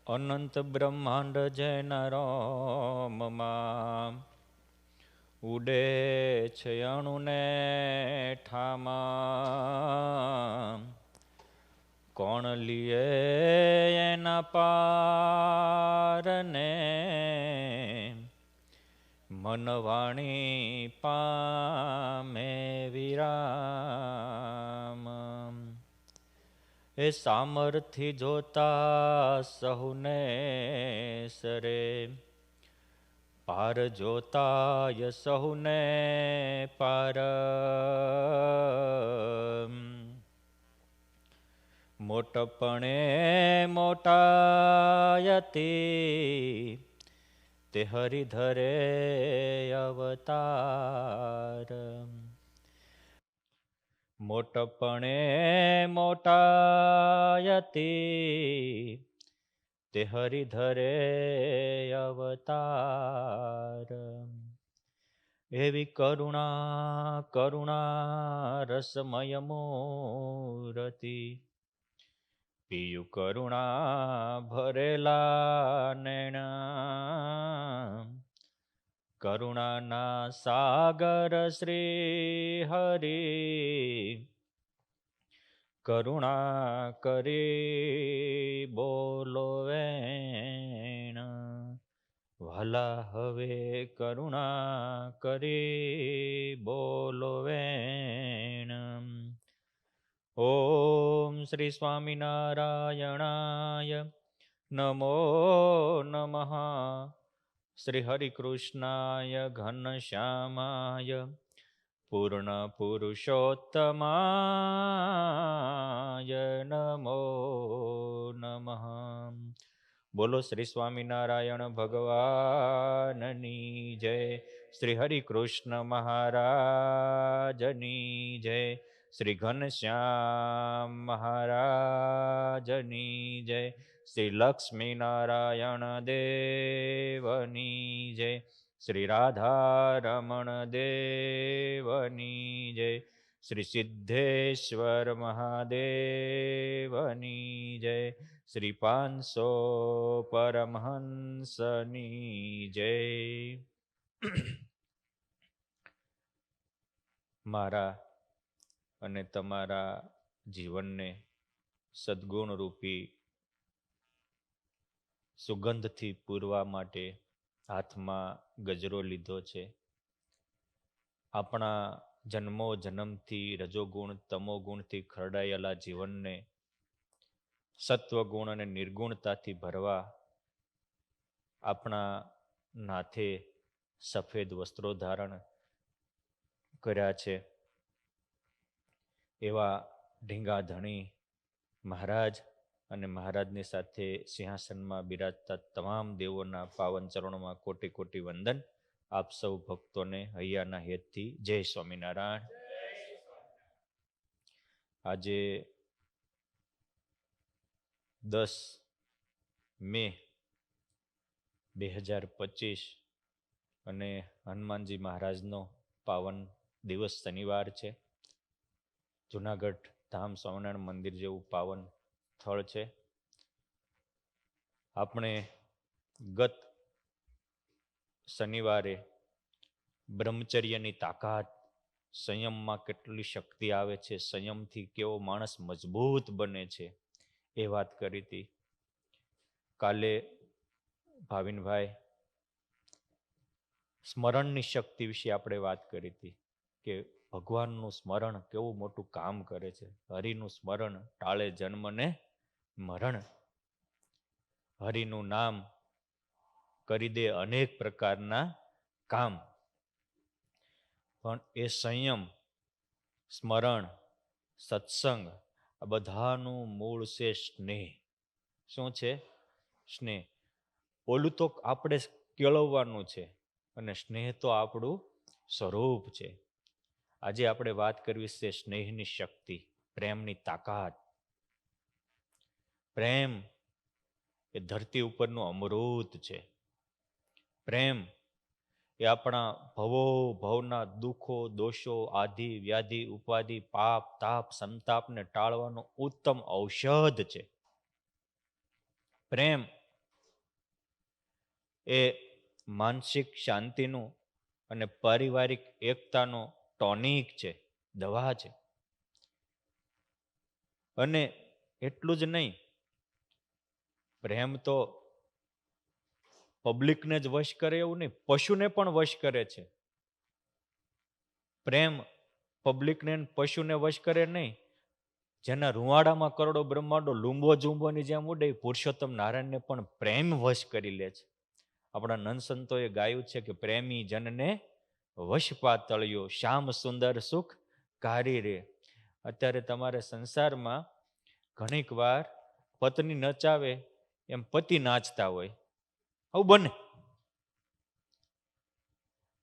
અનંત બ્રહ્માંડ જૈન રોમમાં ઉડે છે અણુને ઠામાં. કોણ લીએ એના પારને, મનવાણી પામે વિરામ. એ સામર્થિ જોતા સહુને સરે, પાર જોતાય સહુને પાર. મોટપણે મોટાયતી, તે હરિધરે અવતાર. મોટપણે મોટાયતી, તે હરિધરે અવતાર. એવી કરુણા કરુણા રસમય મૂરતિ, પિયુ કરુણા ભરેલા નૈણા. કરુણાના સાગર શ્રી હરિ, કરુણા કરી બોલો વેણ. વાલા હવે કરુણા કરી બોલો વેણ. ઓમ શ્રી સ્વામિનારાયણાય નમો નમઃ. શ્રી હરિકૃષ્ણાય ઘનશ્યામાય પૂર્ણ પુરુષોત્તમાય નમો નમઃ. બોલો શ્રી સ્વામિનારાયણ ભગવાનની જય. શ્રી હરિકૃષ્ણ મહારાજની જય. શ્રી ઘનશ્યામ મહારાજની જય. શ્રી લક્ષ્મીનારાયણ દેવની જય. શ્રી રાધારમણ દેવની જય. શ્રી સિદ્ધેશ્વર મહાદેવની જય. શ્રી 500 પરમહંસની જય. મારા અને તમારા જીવનને સદ્ગુણ રૂપી સુગંધથી પૂરવા માટે હાથમાં ગજરો લીધો છે. આપણા જન્મો જન્મથી રજોગુણ તમોગુણથી ખરડાયેલા જીવનને સત્વગુણ અને નિર્ગુણતાથી ભરવા આપણા નાથે સફેદ વસ્ત્રો ધારણ કર્યા છે. એવા ઢીંગા ધણી મહારાજ અને મહારાજની સાથે સિંહાસનમાં બિરાજતા તમામ દેવોના પાવન ચરણોમાં કોટી કોટી વંદન. આપ સૌ ભક્તોને હૈયાના હેતથી જય સ્વામિનારાયણ. આજે 10 મે 2025 અને હનુમાનજી મહારાજનો પાવન દિવસ શનિવાર છે. જુનાગઢ ધામ સ્વામિનારાયણ મંદિર જેવું પાવન સ્થળ છે. આપણે ગત શનિવારે બ્રહ્મચર્યની તાકાત, સંયમમાં કેટલી શક્તિ આવે છે, સંયમથી કેવો માણસ મજબૂત બને છે એ વાત કરી હતી. કાલે ભાવિનભાઈ સ્મરણની શક્તિ વિશે આપણે વાત કરી હતી કે ભગવાનનું સ્મરણ કેવું મોટું કામ કરે છે. હરિનું સ્મરણ ટાળે જન્મને મરણ. હરિનું નામ કરી દે અનેક પ્રકારના કામ. પણ એ સંયમ, સ્મરણ, સત્સંગ આ બધાનું મૂળ છે સ્નેહ. શું છે? સ્નેહ. ઓલું તો આપણે કેળવવાનું છે અને સ્નેહ તો આપણું સ્વરૂપ છે. આજે આપણે વાત કરવી છે સ્નેહની શક્તિ, પ્રેમની તાકાત. પ્રેમ એ ધરતી ઉપરનું અમૃત છે. પ્રેમ એ આપણા ભવો ભવના દુઃખો, દોષો, આધિ, વ્યાધિ, ઉપાધિ, પાપ, તાપ, સંતાપને ટાળવાનું ઉત્તમ ઔષધ છે. પ્રેમ એ માનસિક શાંતિનું અને પારિવારિક એકતાનો ટોનિક છે, દવા છે. અને એટલું જ નહીં, પ્રેમ તો પબ્લિકને જ વશ કરે એવું નહીં, પશુને પણ વશ કરે છે. પ્રેમ પબ્લિકને પશુને વશ કરે નહીં. જેના રૂવાડામાં કરોડો બ્રહ્માંડો લુંબો ઝુંબોની જેમ ઉડે, પુરુષોત્તમ નારાયણને પણ પ્રેમ વશ કરી લે છે. આપણા નંદ સંતોએ ગાયું છે કે પ્રેમી જનને વશ પાતળ્યો, શ્યામ સુંદર સુખ કારી રે. અત્યારે તમારે સંસારમાં ઘણીક વાર પત્ની નચાવે એમ પતિ નાચતા હોય, આવું બને.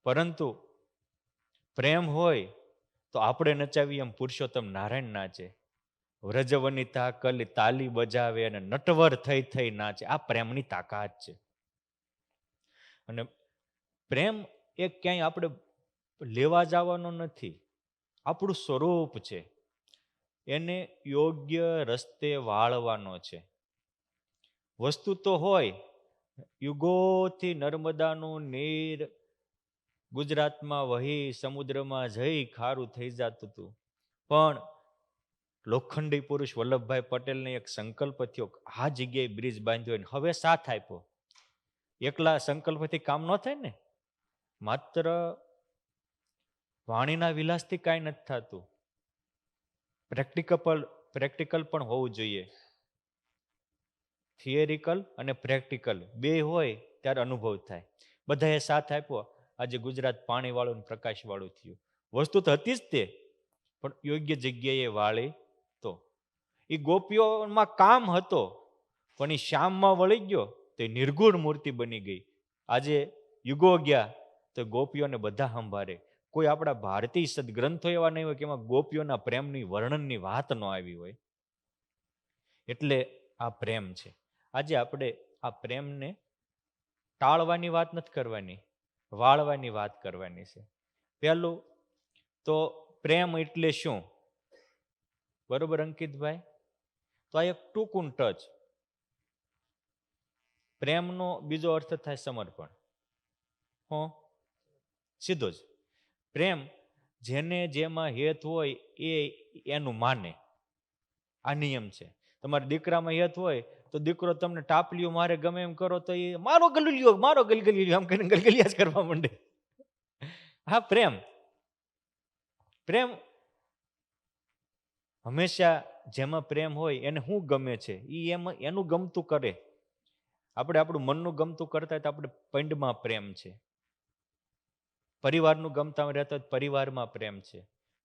પરંતુ પ્રેમ હોય તો આપણે નચાવીએ એમ પુરુષોત્તમ નારાયણ નાચે. વ્રજવનિતા કલી તાલી બજાવે અને નટવર થઈ થઈ નાચે. આ પ્રેમની તાકાત છે. અને પ્રેમ એ ક્યાંય આપણે લેવા જવાનો નથી, આપણું સ્વરૂપ છે. એને યોગ્ય રસ્તે વાળવાનો છે. વસ્તુ તો હોય, યુગોથી નર્મદાનું નીર ગુજરાતમાં વહી સમુદ્રમાં જઈ ખારું થઈ જતું હતું. પણ લોખંડી પુરુષ વલ્લભભાઈ પટેલને એક સંકલ્પ થયો, આ જગ્યાએ બ્રિજ બાંધ્યો ને હવે સાથ આપ્યો. એકલા સંકલ્પથી કામ ન થાય ને. માત્ર વાણીના વિલાસથી કાંઈ નથી થતું, પ્રેક્ટિકલ પણ હોવું જોઈએ. થિયરિકલ અને પ્રેક્ટિકલ બે હોય ત્યારે અનુભવ થાય. બધાએ સાથ આપ્યો, આજે ગુજરાત પાણીવાળું અને પ્રકાશવાળું થયું. વસ્તુ તો હતી જ તે, પણ યોગ્ય જગ્યાએ વાળી તો. એ ગોપીઓમાં કામ હતો, પણ એ શ્યામમાં વળી ગયો તો એ નિર્ગુણ મૂર્તિ બની ગઈ. આજે યુગો ગયા તો ગોપીઓને બધા સંભાળે. કોઈ આપણા ભારતીય સદગ્રંથો એવા નહીં હોય કે એમાં ગોપીઓના પ્રેમની વર્ણનની વાત ન આવી હોય. એટલે આ પ્રેમ છે. આજે આપણે આ પ્રેમને ટાળવાની વાત નથી કરવાની, વાળવાની વાત કરવાની છે. પહેલું તો પ્રેમ એટલે શું? બરોબર અંકિતભાઈ? તો આ એક ટૂંકું ટચ. પ્રેમનો બીજો અર્થ થાય સમર્પણ. હો, સીધો જ. પ્રેમ જેને જેમાં હેત હોય એ એનું માને. આ નિયમ છે. તમારા દીકરામાં હેત હોય તો દીકરો તમને ટાપલીઓ મારે ગમે એમ કરો તો એ મારો ગલુલિયો, મારો ગલગલિયો આમ કરીને ગલગલિયા જ કરવા માંડે. હા, પ્રેમ. પ્રેમ હંમેશા જેમાં પ્રેમ હોય એને શું ગમે છે એ એમાં એનું ગમતું કરે. આપણે આપણું મનનું ગમતું કરતા હોય તો આપણે પંડમાં પ્રેમ છે. પરિવારનું ગમતા રહેતા હોય પરિવારમાં પ્રેમ છે.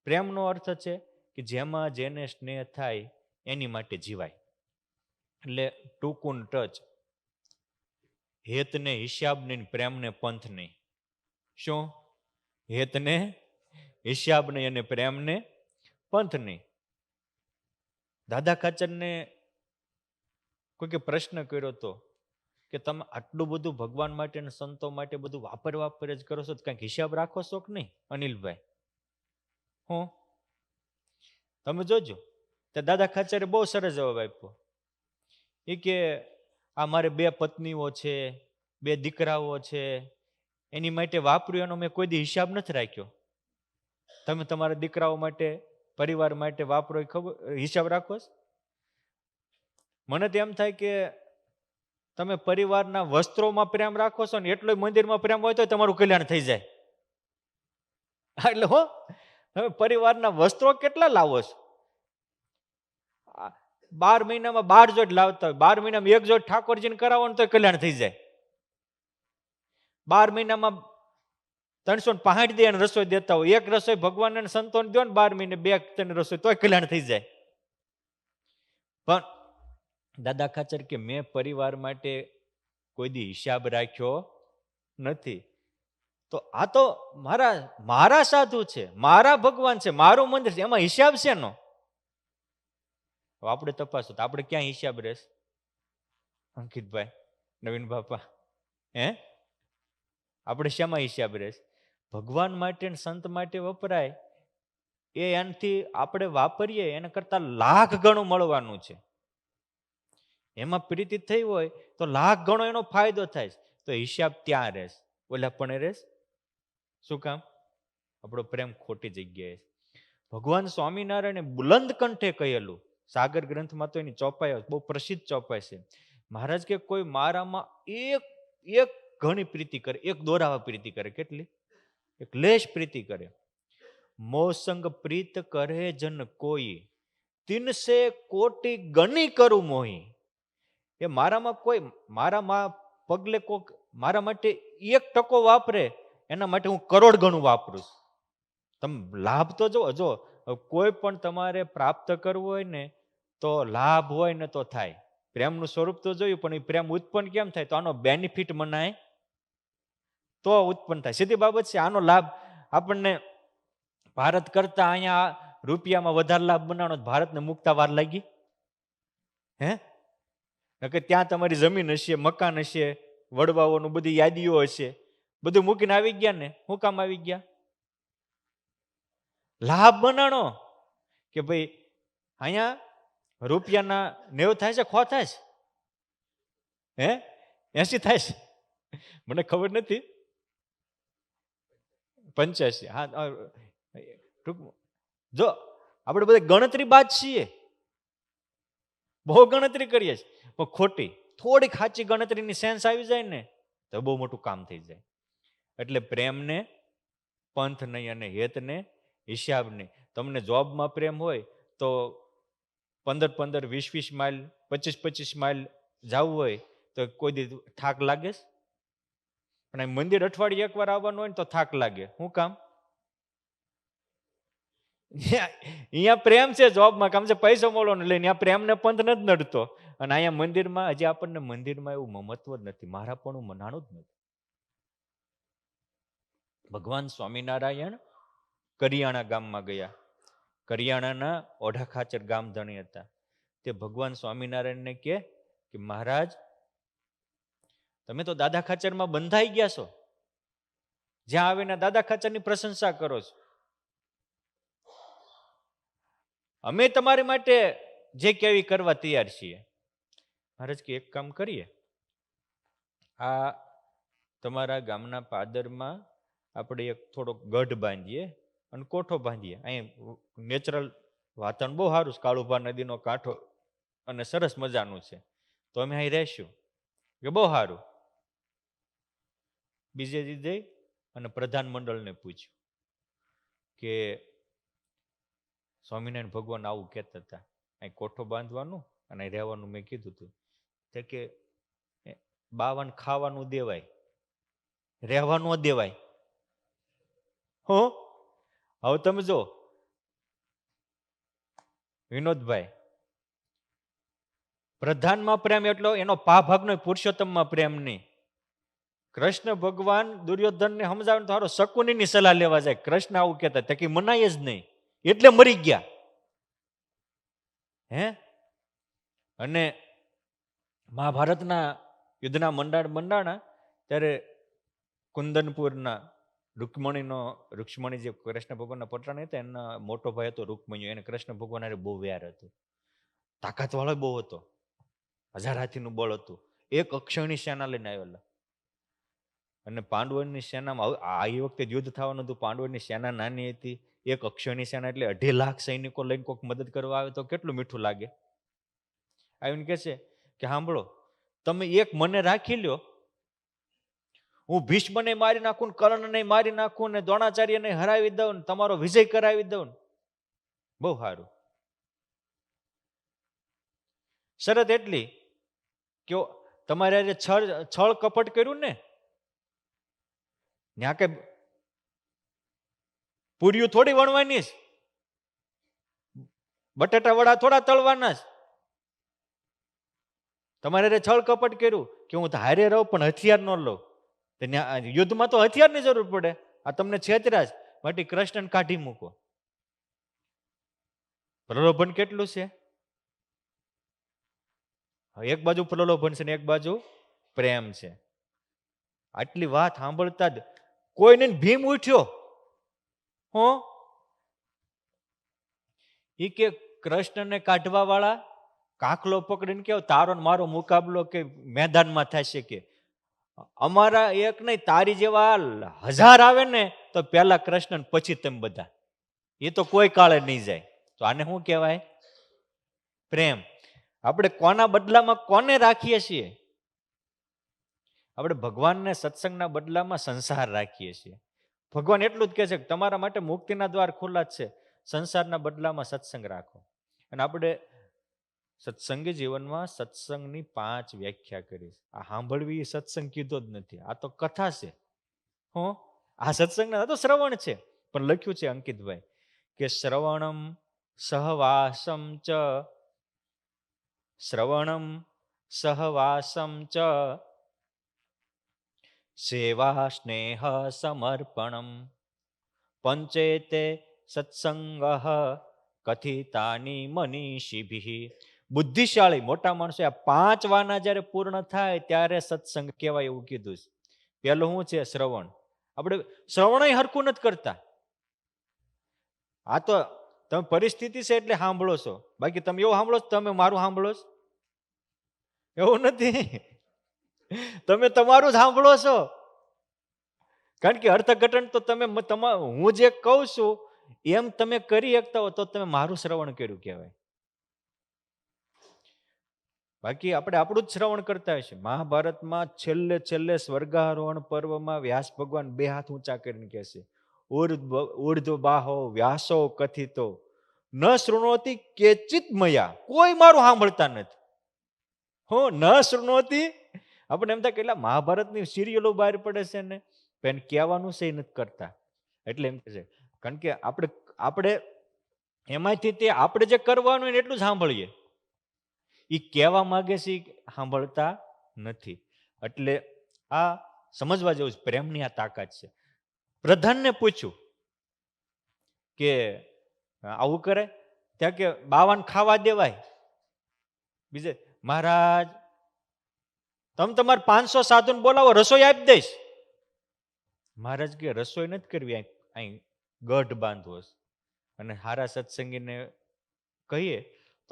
પ્રેમનો અર્થ છે કે જેમાં જેને સ્નેહ થાય એની માટે જીવાય. એટલે ટૂંકું ટચ. હેતને હિસાબ નહીં, પ્રેમને પંથ નહીં. શું? હેતને હિસાબ નહીં અને પ્રેમને પંથ નહીં. દાદા ખાચરને કોઈકે પ્રશ્ન કર્યો હતો કે તમે આટલું બધું ભગવાન માટે અને સંતો માટે બધું વાપર જ કરો છો, તો કંઈક હિસાબ રાખો છો કે નહીં અનિલભાઈ? હું તમે જોજો. તો દાદા ખાચરે બહુ સરસ જવાબ આપ્યો. એ કે આ મારે 2 પત્નીઓ છે, 2 દીકરાઓ છે, એની માટે વાપર્યું એનો મેં કોઈ દી હિસાબ નથી રાખ્યો. તમે તમારા દીકરાઓ માટે, પરિવાર માટે વાપરો એ ખબર હિસાબ રાખો છો? મને તો એમ થાય કે તમે પરિવારના વસ્ત્રોમાં પ્રેમ રાખો છો ને એટલો મંદિરમાં પ્રેમ હોય તો તમારું કલ્યાણ થઈ જાય. એટલે હો, તમે પરિવારના વસ્ત્રો કેટલા લાવો છો? 12 મહિનામાં 12 જોડ લાવતા હોય, 12 મહિનામાં 1 જોડ ઠાકોરજીને કરાવો ને તો કલ્યાણ થઈ જાય. 12 મહિનામાં 365 દી રસોઈ દેતા હોય, 1 રસોઈ ભગવાન સંતોને દો ને 12 મહિને 2-3 રસોઈ તોય કલ્યાણ થઈ જાય. પણ દાદા ખાચર કે મેં પરિવાર માટે કોઈ દી હિસાબ રાખ્યો નથી. તો આ તો મારા સાધુ છે, મારા ભગવાન છે, મારું મંદિર છે, એમાં હિસાબ છે નો. આપણે તપાસો તો આપણે ક્યાં હિસાબ રહેશે અંકિતભાઈ, નવીન બાપા? આપણે શેમાં હિસાબ રહેશે? ભગવાન માટે સંત માટે વપરાય એ એનાથી આપણે વાપરીએ એના કરતા લાખ ગણું મળવાનું છે. એમાં પ્રીતિ થઈ હોય તો લાખ ગણો એનો ફાયદો થાય. તો હિસાબ ત્યાં રહેશ, ઓલા પણ રહેશ. શું કામ? આપણો પ્રેમ ખોટી જગ્યાએ. ભગવાન સ્વામિનારાયણે બુલંદ કંઠે કહેલું, સાગર ગ્રંથમાં તો એની ચોપાઈ બહુ પ્રસિદ્ધ ચોપાઈ છે. મહારાજ કે કોઈ મારામાં એક એક ઘણી પ્રીતિ કરે, એક દોરાવા પ્રીતિ કરે, કેટલી? એક લેશ પ્રીતિ કરે. મોસંગ પ્રીત કરે જન કોઈ, તિનસે કોટી ગણી કરું મોહી. એ મારામાં કોઈ મારામાં પગલે કોક મારા માટે 1% વાપરે, એના માટે હું કરોડ ગણું વાપરું. તમે લાભ તો જો કોઈ પણ તમારે પ્રાપ્ત કરવું હોય ને તો લાભ હોય ને તો થાય. પ્રેમનું સ્વરૂપ તો જોયું, પણ એ પ્રેમ ઉત્પન્ન કેમ થાય? તો આનો બેનિફિટ મનાય તો ઉત્પન્ન થાય. સીધી બાબત છે. આનો લાભ આપણને ભારત કરતા અહીંયા રૂપિયામાં વધારે લાભ બનાવવાનો, ભારતને મુકતા વાર લાગી? હે? કે ત્યાં તમારી જમીન હશે, મકાન હશે, વડવાઓનું બધી યાદીઓ હશે, બધું મૂકીને આવી ગયા ને. શું કામ આવી ગયા? લાભ બનાણો કે ભાઈ અહીંયા રૂપિયાના 90 થાય છે, ખો થાય છે? હે? 80 થાય છે? મને ખબર નથી. 85. હા, જો આપણે બધા ગણતરી બાદ છીએ, બહુ ગણતરી કરીએ છીએ, પણ ખોટી. થોડીક સાચી ગણતરીની સેન્સ આવી જાય ને તો બહુ મોટું કામ થઈ જાય. એટલે પ્રેમને પંથ નહીં અને હેતને હિસાબ નહીં. તમને જોબમાં પ્રેમ હોય તો 15-15, 20-20 માઇલ, 25-25 માઇલ જવું હોય તો કોઈ દી થાક લાગે? પણ મંદિર અઠવાડિયે એકવાર આવવાનું હોય ને તો થાક લાગે. શું કામ? અહીંયા પ્રેમ છે, જોબમાં કામ છે, પૈસો મળો ને લઈને અહીંયા પ્રેમને પંથ નથી નડતો. અને અહીંયા મંદિરમાં હજી આપણને મંદિરમાં એવું મહત્વ જ નથી, મારા પણ મનાણું જ નથી. ભગવાન સ્વામિનારાયણ કરિયાણા ગામમાં ગયા. કરિયાણાના ઓઢા ખાચર ગામ ધણી હતા. તે ભગવાન સ્વામિનારાયણને કે મહારાજ, તમે તો દાદા ખાચરમાં બંધાઈ ગયા છો, જ્યાં આવીને દાદા ખાચરની પ્રશંસા કરો છો. અમે તમારી માટે જે કેવી કરવા તૈયાર છીએ. મહારાજ કે એક કામ કરીએ, આ તમારા ગામના પાદરમાં આપણે એક થોડોક ગઢ બાંધીએ અને કોઠો બાંધીએ. અહીં નેચરલ વાતાવરણ બહુ સારું છે, કાળુભા નદીનો કાંઠો અને સરસ મજાનું છે, તો અમે અહીં રહેશું. કે બહુ સારું. બીજે દી જઈ અને પ્રધાન મંડળને પૂછ્યું કે સ્વામિનારાયણ ભગવાન આવું કહેતા હતા, અહીં કોઠો બાંધવાનું અને રહેવાનું મેં કીધું હતું. તો કે બાવાને ખાવાનું દેવાય, રહેવાનું દેવાય. હો, હવે તમે જો વિનોદભાઈ, પ્રધાનમાં પ્રેમ એટલો એનો ભાગનો, પુરુષોત્તમમાં પ્રેમ નહીં. કૃષ્ણ ભગવાન દુર્યોધનને સમજાવે તો હારો શકુનીની સલાહ લેવા જાય. કૃષ્ણ આવું કહેતા હતા કે મનાય જ નહીં, એટલે મરી ગયા. હે? અને મહાભારતના યુદ્ધના મંડાણા ત્યારે કુંદનપુરના રૂક્ષ્મણી જે કૃષ્ણ ભગવાનના પટરાણી હતા, એના મોટો ભાઈ હતો રૂકમણ્યો. એને કૃષ્ણ ભગવાન હારે બહુ વ્યાર હતું, તાકાતવાળો બહુ હતો, 1000 હાથીનું બળ હતું. એક અક્ષયણી સેના લઈને આવેલા. અને પાંડવોની સેનામાં આ વખતે યુદ્ધ થવાનું હતું, પાંડવોની સેના નાની હતી. એક અક્ષયણી સેના એટલે 2.5 લાખ સૈનિકો લઈને કોઈક મદદ કરવા આવે તો કેટલું મીઠું લાગે. આવીને કહે છે કે સાંભળો, તમે એક મને રાખી લ્યો, હું ભીષ્મને મારી નાખું, કર્ણને મારી નાખું, ને દ્રોણાચાર્યને હરાવી દઉં, ને તમારો વિજય કરાવી દઉં. બહુ સારું. શરત એટલી કે તમારે છળ કપટ કર્યું ને, ત્યાં કે પૂરીઓ થોડી વણવાની, બટાટા વડા થોડા તળવાના જ. તમારે છળ કપટ કર્યું કે હું તો હારે રહું પણ હથિયાર ન લઉં. યુદ્ધમાં તો હથિયારની જરૂર પડે, આ તમને છેતરાજ માટે કૃષ્ણને કાઢી મૂકો. પ્રલોભન કેટલું છે? એક બાજુ પ્રલોભન છે ને એક બાજુ પ્રેમ છે. આટલી વાત સાંભળતા જ કોઈને ભીમ ઉઠ્યો. હો, એ કે કૃષ્ણને કાઢવા વાળા કાખલો પકડીને કેવો તારો મારો મુકાબલો કે મેદાનમાં થાય છે કે અમારા એક નહીં, તારી જેવા 1000 આવે ને તો પહેલા કૃષ્ણ પછી તમે બધા. એ તો કોઈ કાળે નહીં જાય. તો આને શું કહેવાય? પ્રેમ. આપણે કોના બદલામાં કોને રાખીએ છીએ? આપણે ભગવાનને સત્સંગના બદલામાં સંસાર રાખીએ છીએ. ભગવાન એટલું જ કહે છે કે તમારા માટે મુક્તિના દ્વાર ખુલ્લા જ છે, સંસારના બદલામાં સત્સંગ રાખો. અને આપણે સત્સંગી જીવનમાં સત્સંગની 5 વ્યાખ્યા કરી. આ સાંભળવી સત્સંગ કીધો જ નથી, આ તો કથા છે. હું આ સત્સંગ તો શ્રવણ છે. પણ લખ્યું છે અંકિતભાઈ કે શ્રવણમ સહવાસમ ચ, શ્રવણમ સહવાસમ ચ સેવા સ્નેહ સમર્પણમ પંચેતે સત્સંગ કથિતાની મનીષીભિ. બુદ્ધિશાળી મોટા માણસો આ 5 વાના જ્યારે પૂર્ણ થાય ત્યારે સત્સંગ કહેવાય એવું કીધું છે. પેલું શું છે? શ્રવણ. આપણે શ્રવણ હરખું નથી કરતા. આ તો તમે પરિસ્થિતિ છે એટલે સાંભળો છો, બાકી તમે એવું સાંભળો છો તમે મારું સાંભળો છો? એવું નથી. તમે તમારું જ સાંભળો છો. કારણ કે અર્થઘટન તો તમે હું જે કહું છું એમ તમે કરી શકતા હો તો તમે મારું શ્રવણ કર્યું કહેવાય. બાકી આપણે આપણું જ શ્રવણ કરતા હોય છે. મહાભારતમાં છેલ્લે સ્વર્ગારોહણ પર્વમાં વ્યાસ ભગવાન 2 હાથ ઊંચા કરીને કહે છે, ઉર્ધ્વ બાહો વ્યાસો કથિતો ન શૃણોતી કેચિત મયા. કોઈ મારું સાંભળતા નથી. ન શૃણોતી. આપણે એમ થાય કેટલા મહાભારતની સિરિયલો બહાર પડે છે ને, પણ કહેવાનું છે નથી કરતા. એટલે એમ કે છે કારણ કે આપણે એમાંથી તે આપણે જે કરવાનું હોય એટલું જ સાંભળીએ. એ કહેવા માંગે છે સાંભળતા નથી. એટલે આ સમજવા જેવું છે. પ્રેમની આ તાકાત છે. પ્રધાનને પૂછ્યું કે આવું કરે, ત્યાં કે બાવાને ખાવા દેવાય. બીજે મહારાજ તમે તમારે 500 સાધુને બોલાવો, રસોઈ આપી દઈશ. મહારાજ કે રસોઈ નથી કરવી, અહીં ગઢ બાંધવો. અને હારા સત્સંગીને કહીએ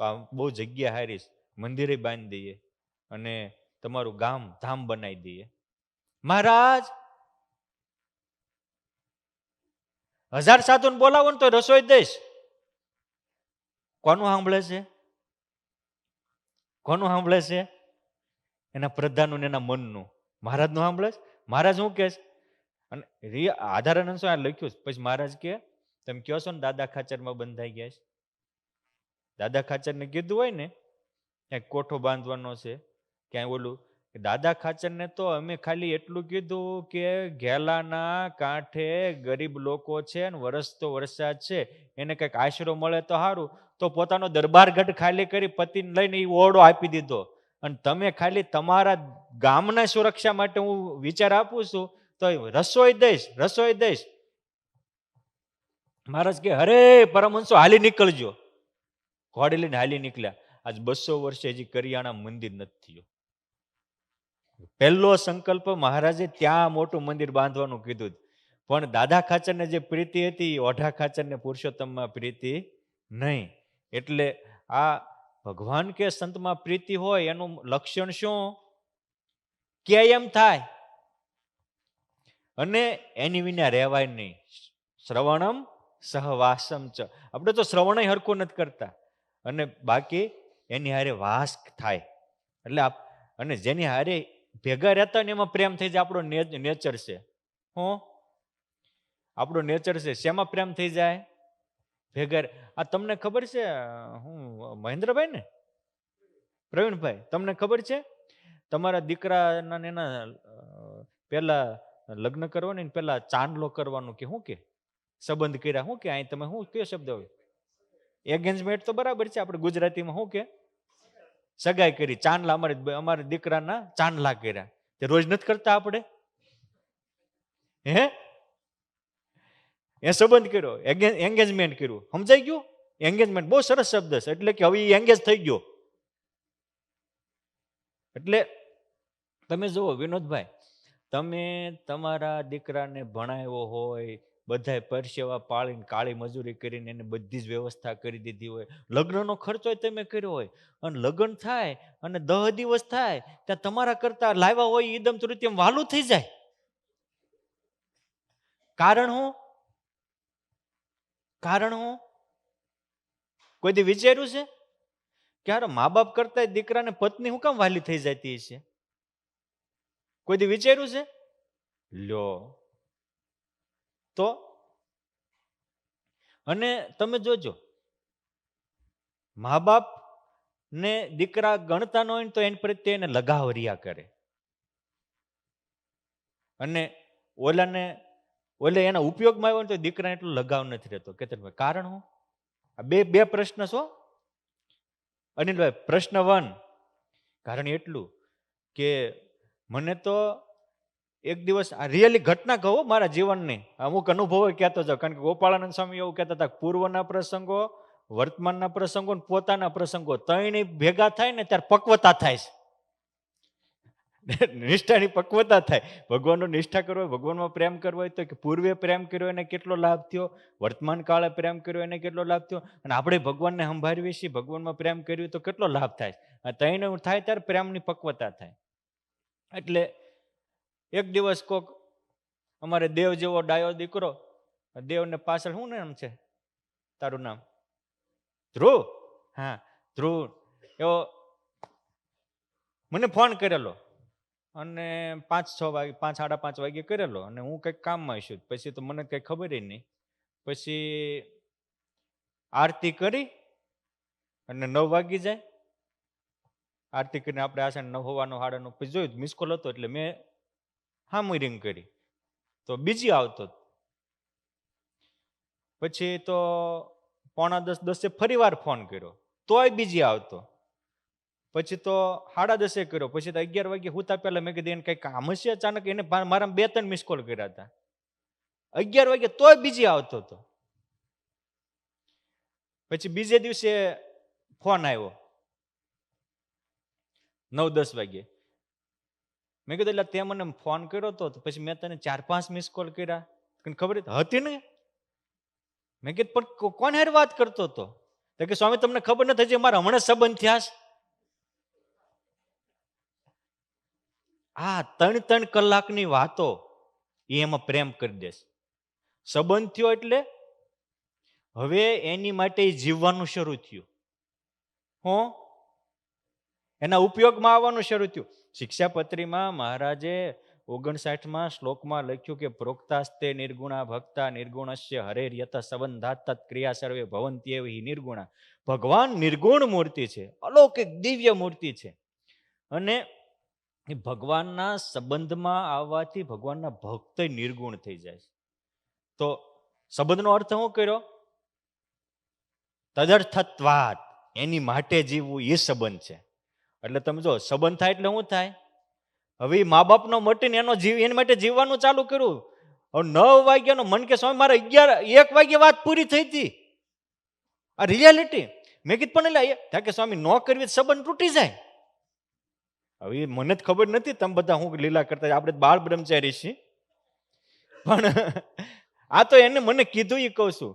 તો આ બહુ જગ્યા હારી, મંદિરે બાંધી દઈએ અને તમારું ગામ ધામ બનાવી દઈએ. મહારાજ 1000 સાધુને બોલાવો ને તો રસોઈ દઈશ. કોનું સાંભળે છે? કોનું સાંભળે છે? એના પ્રધાનનું ને એના મનનું. મહારાજનું સાંભળે છે. મહારાજ શું કે છે? અને આધારાનંદ શું આ લખ્યું છે. પછી મહારાજ કે તમે કહો છો ને દાદા ખાચરમાં બંધાઈ ગયા છે. દાદા ખાચરને કીધું હોય ને ક્યાંક કોઠો બાંધવાનો છે, ક્યાંય ઓલું, દાદા ખાચરને તો અમે ખાલી એટલું કીધું કે ઘેલાના કાંઠે ગરીબ લોકો છે ને વરસ તો વરસાદ છે, એને કંઈક આશરો મળે તો સારું. તો પોતાનો દરબારગઢ ખાલી કરી પતિને લઈને એ ઓરડો આપી દીધો. અને તમે ખાલી તમારા ગામના સુરક્ષા માટે હું વિચાર આપું છું તો રસોઈ દઈશ. મહારાજ કે અરે પરમહંસો હાલી નીકળજો. ઘોડી લઈને હાલી નીકળ્યા. આજ 200 વર્ષે હજી કરિયાણા મંદિર નથી થયું. પહેલો સંકલ્પ મહારાજે ત્યાં મોટું મંદિર બાંધવાનું કીધું. પણ દાદા ખાચરને જે પ્રીતિ હતી ઓઢા ખાચરને પુરુષોત્તમમાં પ્રીતિ નહીં. એટલે આ ભગવાન કે સંતમાં પ્રીતિ હોય એનું લક્ષણ શું? કે એમ થાય અને એની વિના રહેવાય નહીં. શ્રવણમ સહવાસમ ચ. આપણે તો શ્રવણ હરખું નથી કરતા અને બાકી એની હારે વાસ થાય. એટલે અને જેની હારે ભેગા રહેતા હોય ને એમાં પ્રેમ થઈ જાય. આપણો નેચર છે. આપણો નેચર છે. શેમાં પ્રેમ થઈ જાય? ભેગા. આ તમને ખબર છે હું મહેન્દ્રભાઈ ને પ્રવીણભાઈ, તમને ખબર છે તમારા દીકરાના એના પેલા લગ્ન કરવાનું પેલા ચાંદલો કરવાનું કે શું કે સંબંધ કર્યા? શું કે અહીં તમે શું કયો શબ્દ હોય? એગેન્જમેન્ટ તો બરાબર છે. આપણે ગુજરાતીમાં શું કે સગાઈ કરી. ચાંદલા અમારા દીકરાના ચાંદલા કર્યા. તે રોજ નથી કરતા આપણે? એ સંબંધ કર્યો, એંગેજમેન્ટ કર્યું. સમજાઈ ગયું? એંગેજમેન્ટ બહુ સરસ શબ્દ છે. એટલે કે હવે એંગેજ થઈ ગયો. એટલે તમે જુઓ વિનોદભાઈ, તમે તમારા દીકરાને ભણાવ્યો હોય, બધાય પરસેવા પાળીને કાળી મજૂરી કરીને એને બધી જ વ્યવસ્થા કરી દીધી હોય, લગ્નનો ખર્ચો તમે કર્યો હોય, અને લગ્ન થાય અને 10 દિવસ થાય ત્યાં તમારા કરતા લાવ્યા હોય ઈદમ તૃતીયમ વાલું થઈ જાય. કારણ હું? કારણ હું? કોઈ દી વિચાર્યું છે કે યાર મા બાપ કરતા દીકરાને પત્ની હું કામ વાલી થઈ જતી છે? કોઈ દી વિચાર્યું છે? લ્યો તો. અને તમે જોજો, મા બાપ ને દીકરા ગણતા ન હોય તો એની પ્રત્યે એને લગાવ રહ્યા કરે, અને ઓલે એના ઉપયોગમાં આવ્યો તો દીકરા એટલો લગાવ નથી રહેતો. કેતનભાઈ કારણ હું? બે પ્રશ્ન છો અનિલભાઈ. પ્રશ્ન 1, કારણ એટલું કે મને તો એક દિવસ આ રિયલી ઘટના કહો મારા જીવનની, અમુક અનુભવો કહેતો જાવ. કારણ કે ગોપાળાનંદ સ્વામી એવું કહેતા હતા, પૂર્વના પ્રસંગો, વર્તમાનના પ્રસંગો, પોતાના પ્રસંગો ત્રણેય ભેગા થાય ને ત્યારે પક્વતા થાય છે. નિષ્ઠાની પક્વતા થાય. ભગવાનનો નિષ્ઠા કરવો હોય, ભગવાનમાં પ્રેમ કરવો હોય તો કે પૂર્વે પ્રેમ કર્યો એને કેટલો લાભ થયો, વર્તમાન કાળે પ્રેમ કર્યો એને કેટલો લાભ થયો, અને આપણે ભગવાનને સંભાળીએ છીએ, ભગવાનમાં પ્રેમ કર્યું તો કેટલો લાભ થાય. ત્રણેય થાય ત્યારે પ્રેમની પક્વતા થાય. એટલે એક દિવસ કોક અમારે દેવ જેવો ડાયો દીકરો, દેવને પાછળ શું નામ છે તારું નામ? ધ્રુવ. હા ધ્રુવ. એવો મને ફોન કરેલો, અને 5-6 વાગે, 5-5:30 વાગે કરેલો, અને હું કંઈક કામમાં છું. પછી તો મને કંઈ ખબર નહીં. પછી આરતી કરી અને 9 વાગી જાય. આરતી કરીને આપણે આશા 9 સવા 9 પછી જોયું મિસ કોલ હતો, એટલે મેં હામું રિંગ કરી તો બીજી આવતો. પછી તો 9:45 ફરી વાર ફોન કર્યો તોય બીજી આવતો. પછી તો 10:30 કર્યો. પછી તો 11 વાગે હુતા પહેલા મેં કીધું એને કઈ કામ હશે અચાનક. એને મારા 2-3 મિસ કોલ કર્યા હતા. 11 વાગે તોય બીજી આવતો હતો. પછી બીજે દિવસે ફોન આવ્યો 9-10 વાગે. મેં કીધું એટલે તે મને ફોન કર્યો હતો, પછી મેં તને 4-5 મિસ કોલ કર્યા, ખબર હતી ને? મેં કીધું પણ કોણ હારે વાત કરતો હતો? તો કે સ્વામી તમને ખબર નથી, હજી મારા હમણાં સંબંધ થયા છે. આ 3-3 કલાકની વાતો એમાં પ્રેમ કરી દેશે. સંબંધ થયો એટલે હવે એની માટે જીવવાનું શરૂ થયું. હું એના ઉપયોગમાં આવવાનું શરૂ થયું. શિક્ષાપત્રીમાં મહારાજે 59માં શ્લોકમાં લખ્યું કે પ્રોક્તાસ્તે નિર્ગુણા ભક્તા નિર્ગુણસ્ય હરેર્યત સંબંધાત તત્ ક્રિયા સર્વે ભવંતી એવી નિર્ગુણા. ભગવાન નિર્ગુણ મૂર્તિ છે, અલૌકિક દિવ્ય મૂર્તિ છે, અને એ ભગવાનના સંબંધમાં આવવાથી ભગવાનના ભક્ત નિર્ગુણ થઈ જાય છે. તો સંબંધનો અર્થ શું કર્યો? તદર્થત્વાત, એની માટે જીવવું એ સંબંધ છે. એટલે તમે જો સંબંધ થાય એટલે શું થાય? હવે મા બાપનો મટીને એની માટે જીવવાનું ચાલુ કર્યું. હવે 9 વાગ્યાનો મન કે સ્વામી મારે 1 વાગ્યે વાત પૂરી થઈ હતી. આ રિયાલિટી. મેં કીધું પણ એટલે કે સ્વામી ન કરવી સંબંધ તૂટી જાય. હવે મને જ ખબર નથી તમે બધા હું લીલા કરતા, આપણે બાળ બ્રહ્મચારી છીએ, પણ આ તો એને મને કીધું એ કહું છું.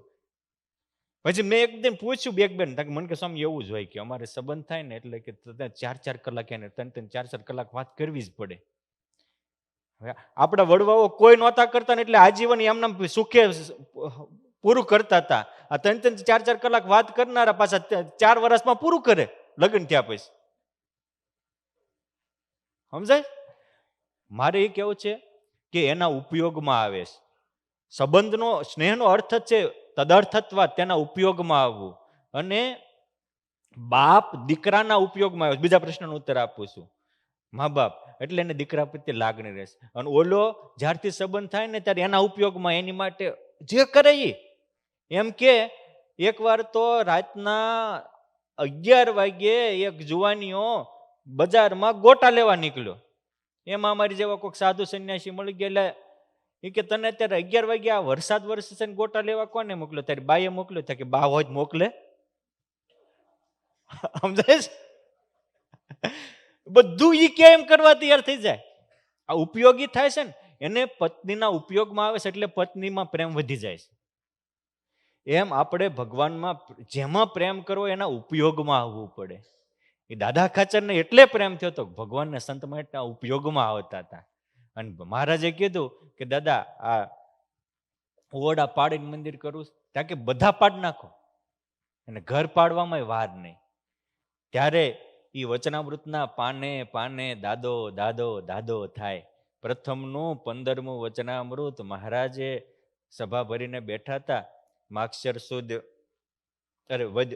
પછી મેં એકદમ પૂછ્યું બેન, મને કે સ્વામી એવું જ હોય કે અમારે સંબંધ થાય ને એટલે કે 4-4 કલાક એને 3-4 કલાક વાત કરવી જ પડે. હવે આપણા વડવાઓ કોઈ નહોતા કરતા ને એટલે આજીવન એમનામ સુખે પૂરું કરતા હતા. આ 3-4 કલાક વાત કરનારા પાછા 4 વર્ષમાં પૂરું કરે લગ્ન થયા પછી. સમજાય? મારે એ કેવું છે કે એના ઉપયોગમાં આવે છે. સંબંધનો સ્નેહનો અર્થ જ છે તદર્થત્વ, તેના ઉપયોગમાં આવવું. અને બાપ દીકરાના ઉપયોગમાં આવે. બીજા પ્રશ્નનો ઉત્તર આપું છું. મા બાપ એટલે એને દીકરા પ્રત્યે લાગણી રહેશે. અને ઓલો જ્યારથી સંબંધ થાય ને ત્યારે એના ઉપયોગમાં, એની માટે જે કરે એ. એમ કે એકવાર તો રાતના 11 વાગ્યે એક જુવાનીઓ બજારમાં ગોટા લેવા નીકળ્યો. એમાં અમારી જેવા કોઈક સાધુ સંન્યાસી મળી ગયેલા. એ કે તને અત્યારે 11 વાગે આ વરસાદ વરસે ને ગોટા લેવા કોને મોકલ્યો? તારી બાએ મોકલ્યો. કે બા હોય મોકલે. સમજાય? બધું ઈ કે એમ કરવા તૈયાર થઈ જાય. આ ઉપયોગી થાય છે ને એને પત્નીના ઉપયોગમાં આવે છે એટલે પત્નીમાં પ્રેમ વધી જાય છે. એમ આપણે ભગવાનમાં જેમાં પ્રેમ કરવો એના ઉપયોગમાં આવવું પડે. એ દાદા ખાચરને એટલે પ્રેમ થયો હતો, ભગવાનને સંત મહાત્માના ઉપયોગમાં આવતા હતા. અને મહારાજે કીધું કે દાદા આ ઓરડા પાડીને મંદિર કરવું, ત્યાં કે બધા પાડ નાખો, અને ઘર પાડવામાં વાર નહીં. ત્યારે એ વચનામૃતના પાને પાને દાદો દાદો દાદો થાય. પ્રથમનું 15મું વચનામૃત મહારાજે સભા ભરીને બેઠા હતા. માગશર સુદ વદ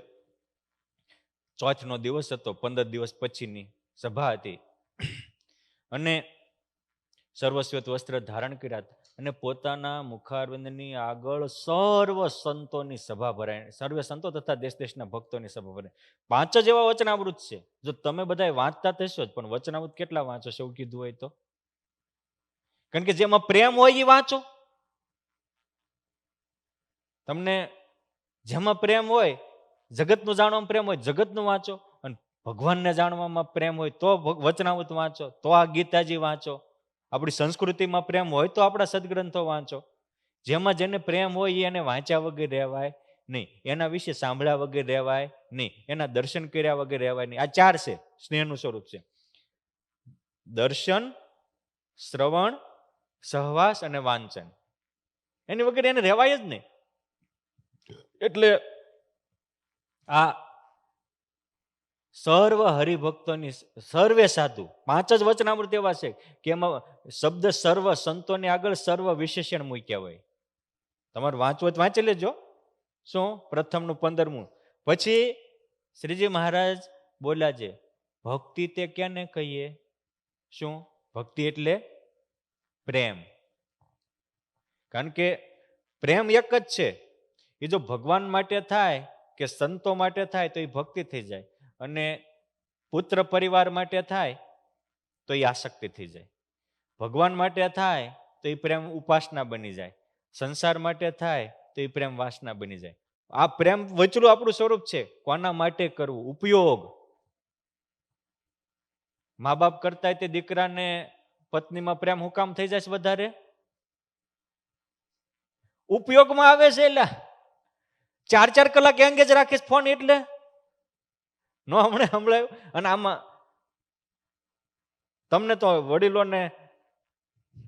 ચોથનો દિવસ હતો, 15 દિવસ પછીની સભા હતી. અને સર્વશ્વેત વસ્ત્ર ધારણ કર્યા હતા અને પોતાના મુખારવિંદની આગળ સર્વ સંતોની સભા ભરાય, સર્વે સંતો તથા દેશ દેશના ભક્તોની સભા ભરાય. 5 જ એવા વચનામૃત છે. જો તમે બધા વાંચતા થશો જ, પણ વચનામૃત કેટલા વાંચો છે એવું કીધું હોય તો? કારણ કે જેમાં પ્રેમ હોય એ વાંચો. તમને જેમાં પ્રેમ હોય, જગતનું જાણવામાં પ્રેમ હોય, જગતનું વાંચો. અને ભગવાનને જાણવામાં પ્રેમ હોય તો વચનામૃત વાંચો, તો આ ગીતાજી વાંચો. આપણી સંસ્કૃતિમાં પ્રેમ હોય તો આપણા સદગ્રંથો વાંચો. જેમાં જેને પ્રેમ હોય એને વાંચ્યા વગર રહેવાય નહીં, એના વિશે સાંભળ્યા વગર રહેવાય નહીં, એના દર્શન કર્યા વગર રહેવાય નહીં. આ 4 છે, સ્નેહનું સ્વરૂપ છે. દર્શન, શ્રવણ, સહવાસ અને વાંચન. એની વગર એને રહેવાય જ નહીં. એટલે આ સર્વ હરિભક્તોની સર્વે સાધુ 5 જ વચનામૃત એવા છે કે એમાં શબ્દ સર્વ સંતોની આગળ સર્વ વિશેષણ મૂક્યા હોય. તમારે વાંચવું તો વાંચી લેજો. શું? પ્રથમનું 15મું. પછી શ્રીજી મહારાજ બોલ્યા છે, ભક્તિ તે ક્યાંને કહીએ? શું? ભક્તિ એટલે પ્રેમ. કારણ કે પ્રેમ એક જ છે. એ જો ભગવાન માટે થાય કે સંતો માટે થાય તો એ ભક્તિ થઈ જાય, અને પુત્ર પરિવાર માટે થાય તો એ આસક્તિ થઈ જાય. ભગવાન માટે થાય તો એ પ્રેમ ઉપાસના બની જાય. સંસાર માટે થાય તો એ પ્રેમ વાસના બની જાય. આ પ્રેમ વચલું આપણું સ્વરૂપ છે. કોના માટે કરવું? ઉપયોગ. મા બાપ કરતા તે દીકરાને પત્નીમાં પ્રેમ હું કામ થઈ જાય છે વધારે? ઉપયોગમાં આવે છે. એટલે 4 કલાક એંગેજ રાખે છે ફોન, એટલે નો હમણાં. અને આમાં તમને તો વડીલોને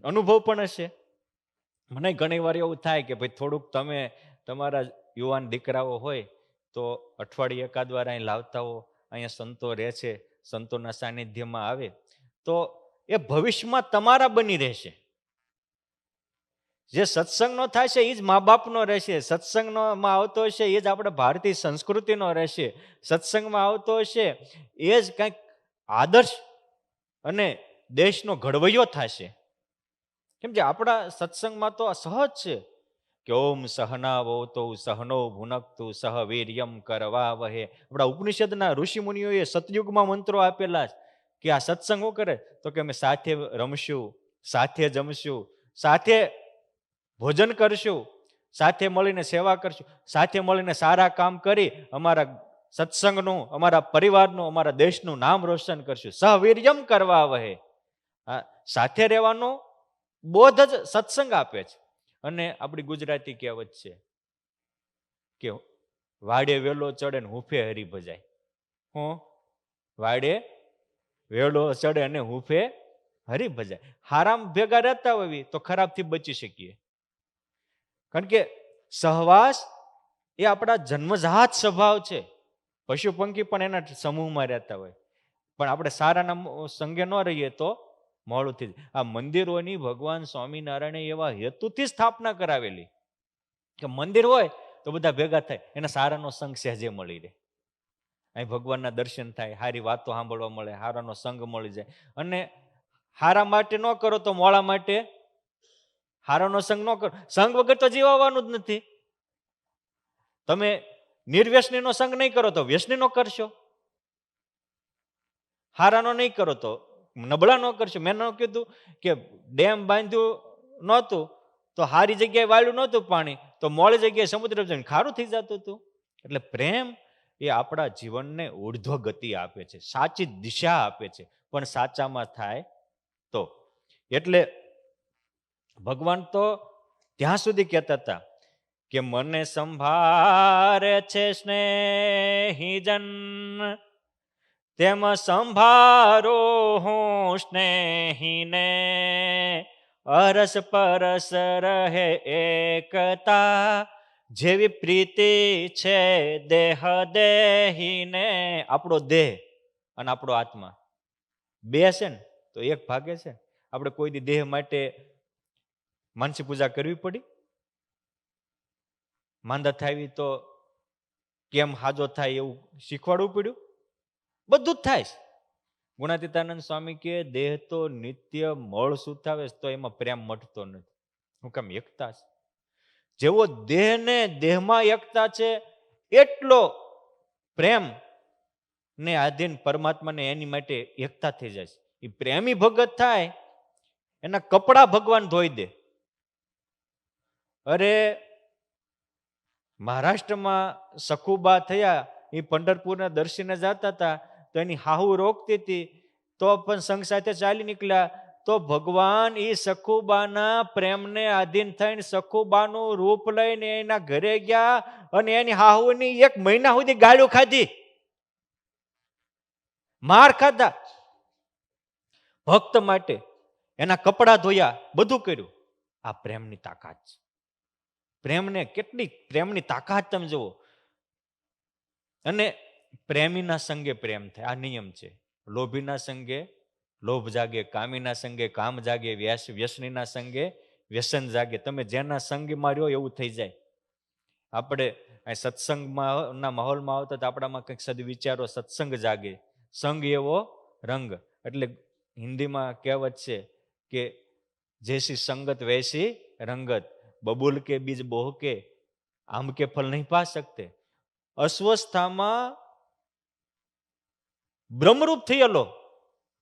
અનુભવ પણ હશે. મને ઘણી વાર એવું થાય કે ભાઈ થોડુંક તમે તમારા યુવાન દીકરાઓ હોય તો અઠવાડિયે એકાદ વાર અહીં લાવતા હો. અહીંયા સંતો રહે છે, સંતોના સાનિધ્યમાં આવે તો એ ભવિષ્યમાં તમારા બની રહેશે. જે સત્સંગનો થાય છે એ જ મા બાપનો રહેશે. સત્સંગમાં આવતો હશે એ જ આપણે ભારતીય સંસ્કૃતિનો રહેશે. સત્સંગમાં આવતો હશે એ જ કંઈક આદર્શ અને દેશનો ઘડવૈયો થશે. કેમ કે આપણા સત્સંગમાં તો સહજ છે કે ઓમ સહનાવતો સહનો ભુનક્તુ સહ વીર્યમ કરવાવહે. આપણા ઉપનિષદના ઋષિ મુનિઓએ સતયુગમાં મંત્રો આપેલા કે આ સત્સંગ શું કરે તો કે અમે સાથે રમશું, સાથે જમશું, સાથે ભોજન કરશું, સાથે મળીને સેવા કરશું, સાથે મળીને સારા કામ કરી અમારા સત્સંગનું, અમારા પરિવારનું, અમારા દેશનું નામ રોશન કરશું. સહવીર્યમ કરવાવહે. સાથે રહેવાનો બોધ જ સત્સંગ આપે છે. અને આપણી ગુજરાતી કહેવત છે કે વાડે વેલો ચડે ને હૂંફે હરી ભજાય. હું? વાડે વેલો ચડે અને હૂંફે હરી ભજાય. હારામ ભેગા રહેતા હોય તો ખરાબથી બચી શકીએ. કારણ કે સહવાસ એ આપણા જન્મજાત સ્વભાવ છે. પશુ પંખી પણ એના સમૂહમાં રહેતા હોય, પણ આપણે સારાના સંગે ન રહીએ તો મોડું થઈ જાય. આ મંદિરોની ભગવાન સ્વામિનારાયણે એવા હેતુથી સ્થાપના કરાવેલી કે મંદિર હોય તો બધા ભેગા થાય, એને સારાનો સંગ સહેજે મળી રહે. અહીં ભગવાનના દર્શન થાય, સારી વાતો સાંભળવા મળે, સારાનો સંગ મળી જાય. અને હારા માટે ન કરો તો મોળા માટે હારાનો સંગ ન કરો. સંગ વગર તો જીવવાનું જ નથી. તમે નિર્વ્યસનીનો સંગ નહીં કરો તો વ્યસનીનો કરશો. હારાનો નહીં કરો તો નબળા ન કરશો. મેં ન કીધું કે ડેમ બાંધ્યું નહોતું તો હારી જગ્યાએ વાળ્યું નહોતું પાણી, તો મોડી જગ્યાએ સમુદ્ર જઈને ખારું થઈ જતું હતું. એટલે પ્રેમ એ આપણા જીવનને ઉર્ધ્વ ગતિ આપે છે, સાચી દિશા આપે છે, પણ સાચામાં થાય તો. એટલે ભગવાન તો ત્યાં સુધી કહેતા હતા કે મને સંભારે છે સ્નેહી જન, તેમ સંભારો હું સ્નેહીને, અરસ પરસ રહે એકતા, જેવી પ્રીતિ છે દેહ દેહીને. આપણો દેહ અને આપણો આત્મા બે છે ને, તો એક ભાગે છે. આપણે કોઈ દી દેહ માટે માનસી પૂજા કરવી પડી? માંદા થાવી તો કેમ હાજો થાય એવું શીખવાડવું પડ્યું? બધું જ થાય. ગુણાતીતાનંદ સ્વામી કે દેહ તો નિત્ય મળ સુતાવે તો એમાં પ્રેમ મટતો નથી. હું કેમ? એકતા છે. જેવો દેહ ને દેહમાં એકતા છે, એટલો પ્રેમ ને આધીન પરમાત્માને એની માટે એકતા થઈ જાય છે. એ પ્રેમી ભગત થાય, એના કપડા ભગવાન ધોઈ દે. અરે મહારાષ્ટ્રમાં સખુબા થયા, એ પંઢરપુરના દર્શને જતા હતા, તો એની હાહુ રોકતી હતી, તો પણ સંઘ સાથે ચાલી નીકળ્યા. તો ભગવાન એ સખુબાના પ્રેમને આધીન થઈને સખુબાનું રૂપ લઈને એના ઘરે ગયા અને એની હાહુની 1 મહિના સુધી ગાળ્યો ખાધી, માર ખાધા. ભક્ત માટે એના કપડા ધોયા, બધું કર્યું. આ પ્રેમની તાકાત છે. પ્રેમને કેટલી પ્રેમની તાકાત તમે જુઓ. અને પ્રેમીના સંગે પ્રેમ થાય, આ નિયમ છે. લોભીના સંગે લોભ જાગે, કામીના સંગે કામ જાગે, વ્યસનીના સંગે વ્યસન જાગે. તમે જેના સંગમાં રહ્યો એવું થઈ જાય. આપણે સત્સંગમાં ના માહોલમાં આવતા આપણામાં કંઈક સદવિચારો, સત્સંગ જાગે. સંગ એવો રંગ. એટલે હિન્દીમાં કહેવત છે કે જૈસી સંગત વૈસી રંગત, બબુલ કે બીજ બોહ કે આમ કે ફલ નહીં પા શકતે. અસ્વસ્થામાં બ્રહ્મરૂપ થયેલો,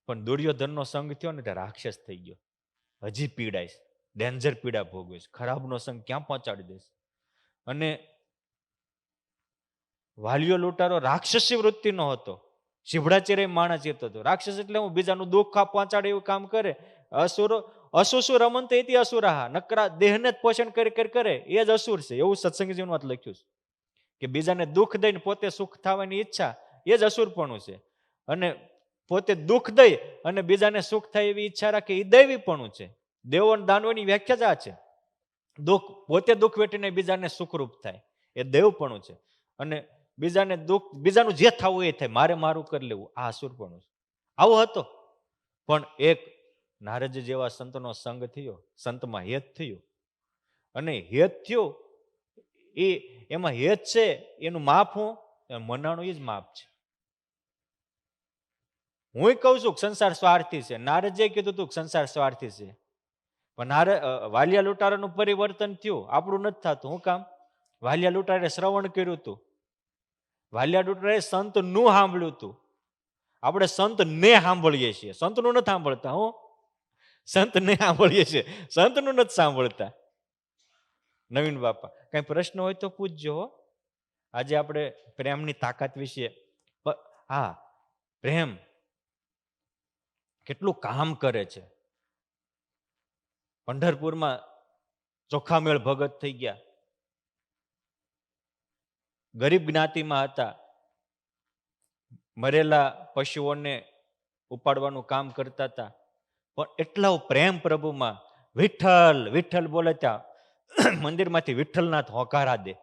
પણ દુર્યોધનનો સંગ થયો ને એટલે રાક્ષસ થઈ ગયો. હજી પીડાય, ડેન્જર પીડા ભોગવે છે. ખરાબનો સંગ ક્યાં પહોંચાડી દેશે? અને વાલિયો લૂંટારો રાક્ષસી વૃત્તિનો હતો. શિભડાચેરે માણસ જતો હતો. રાક્ષસ એટલે હું બીજાનું દુઃખ પહોંચાડે એવું કામ કરે. અસુર રમંત એથી અસુરાહ, નકરા દેહને જ પોષણ કરે એ જ અસુર છે. એવું સત્સંગજીવનમાં લખ્યું છે કે બીજાને દુઃખ દઈને પોતે સુખ થવાની ઈચ્છા, એ જ અસુરપણું છે. અને પોતે દુઃખ દઈ અને બીજાને સુખ થાય એવી ઈચ્છા રાખે, એ દૈવીપણું છે. દેવો દાનવોની વ્યાખ્યા જ આ છે. પોતે દુઃખ વેઠીને બીજાને સુખરૂપ થાય, એ દેવપણું છે. અને બીજાને દુઃખ, બીજાનું જે થવું એ થાય, મારે મારું કરી લેવું, આ અસુરપણું છે. આવો હતો. પણ એક નારદ જેવા સંતનો સંગ થયો, સંતમાં હેત થયું. અને હેત થયું, એમાં હેત છે એનું માપ હું મનાણું, એ જ માપ છે. હું કહું છું કે સંસાર સ્વાર્થી છે. નારદે કીધું હતું કે સંસાર સ્વાર્થી છે. પણ વાલિયા લૂંટારાનું પરિવર્તન થયું, આપણું નથી થતું. શું કામ? વાલિયા લૂંટારે શ્રવણ કર્યું હતું, વાલિયા લૂંટારે સંત નું સાંભળ્યું હતું. આપણે સંત ને સાંભળીએ છીએ, સંતનું નથી સાંભળતા. હું સંત ને સાંભળીએ છીએ, સંતનું નથી સાંભળતા. નવીન બાપા, કઈ પ્રશ્ન હોય તો પૂછજો. આજે આપણે પ્રેમની તાકાત વિશે, હા, પ્રેમ કેટલું કામ કરે છે. પંઢરપુરમાં ચોખામેળ ભગત થઈ ગયા, ગરીબ જ્ઞાતિમાં હતા, મરેલા પશુઓને ઉપાડવાનું કામ કરતા હતા. પણ એટલો પ્રેમ પ્રભુમાં, વિઠ્ઠલ વિઠ્ઠલ બોલે ત્યાં મંદિરમાંથી વિઠ્ઠલનાથ હોકારા દે.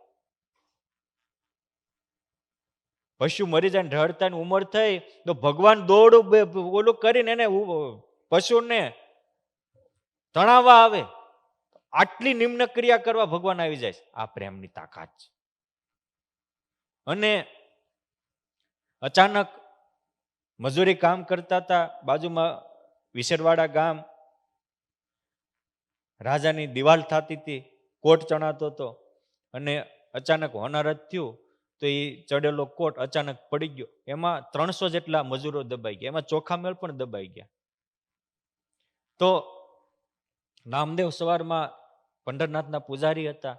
પશુ મરી જાય, રડતા ની ઉંમર થઈ તો ભગવાન દોડું ઓલું કરીને એને પશુને તણાવવા આવે. આટલી નિમ્ન ક્રિયા કરવા ભગવાન આવી જાય. આ પ્રેમની તાકાત છે. અને અચાનક મજૂરી કામ કરતા હતા, બાજુમાં વિસરવાડા ગામ, રાજાની દિવાલ થતી હતી, કોટ ચણાતો હતો. અને અચાનક હોનારત થયું તો એ ચડેલો કોટ અચાનક પડી ગયો. એમાં 300 જેટલા મજૂરો દબાઈ ગયા, એમાં ચોખામેળ પણ દબાઈ ગયા. તો નામદેવ સવારમાં પંઢરનાથના પૂજારી હતા.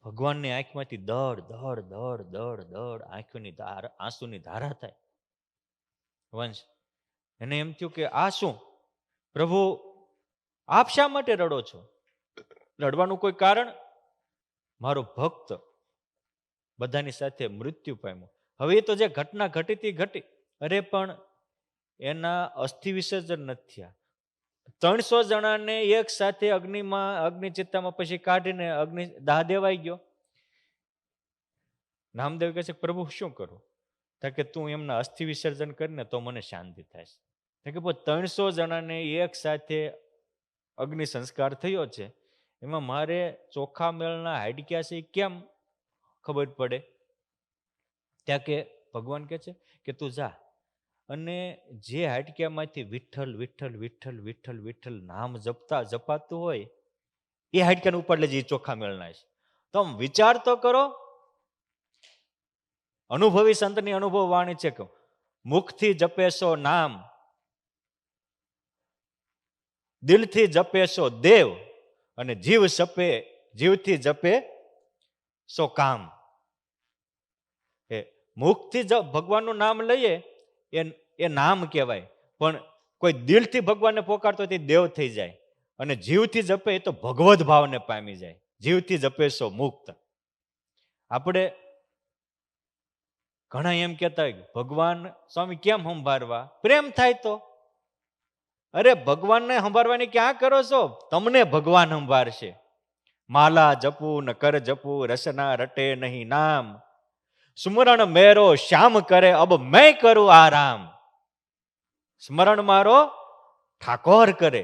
ભગવાનની આંખમાંથી દડ દડ દડ દડ દડ આંખોની આંસુની ધારા થાય. વંશ એને એમ થયું કે આ શું? પ્રભુ આપ શા માટે રડો છો? રડવાનું કોઈ કારણ? મારો ભક્ત બધાની સાથે મૃત્યુ પામ્યો. હવે તો જે ઘટના ઘટી. અરે પણ એના અસ્થિ વિસર્જન નથી થયા. 300 જણાને એક સાથે અગ્નિચિત્તામાં પછી કાઢીને અગ્નિ દાહ દેવાઈ ગયો. નામદેવ કહે છે, પ્રભુ શું કરું? કે તું એમના અસ્થિ વિસર્જન કરીને તો મને શાંતિ થાય. કે 300 જણાને એક સાથે અગ્નિ સંસ્કાર થયો છે, એમાં મારે ચોખા મેળના હાડક્યા છે કેમ ખબર પડે? ત્યાં કે ભગવાન કહે છે કે તું જા અને જે હાડક્યામાંથી વિઠ્ઠલ વિઠ્ઠલ વિઠ્ઠલ વિઠ્ઠલ વિઠ્ઠલ નામ જપાતું હોય એ હાડક્યાને ઉપર લેજે, એ ચોખા મેળના છે. તો વિચાર તો કરો. અનુભવી સંતની અનુભવ વાણી છે કે મુખથી જપેશો નામ, દિલથી જપેશો દેવ, અને જીવથી જપે સો કામ. મુખથી ભગવાનનું નામ લઈએ એ નામ કહેવાય, પણ કોઈ દિલથી ભગવાનને પોકારતો તે દેવ થઈ જાય, અને જીવથી જપે એ તો ભગવદ ભાવને પામી જાય. જીવથી જપેશો મુક્ત. આપણે ઘણા એમ કહેતા હોય ભગવાન સ્વામી કેમ સંભાળવા? પ્રેમ થાય તો. અરે ભગવાનને સંભાળવાની ક્યાં કરો છો? તમને ભગવાન સંભાળશે. માલા જપું ન કર જપું, રસના રટે નહીં નામ, સ્મરણ મેરો શ્યામ કરે અબ મેં કરું આરામ. સ્મરણ મારો ઠાકોર કરે.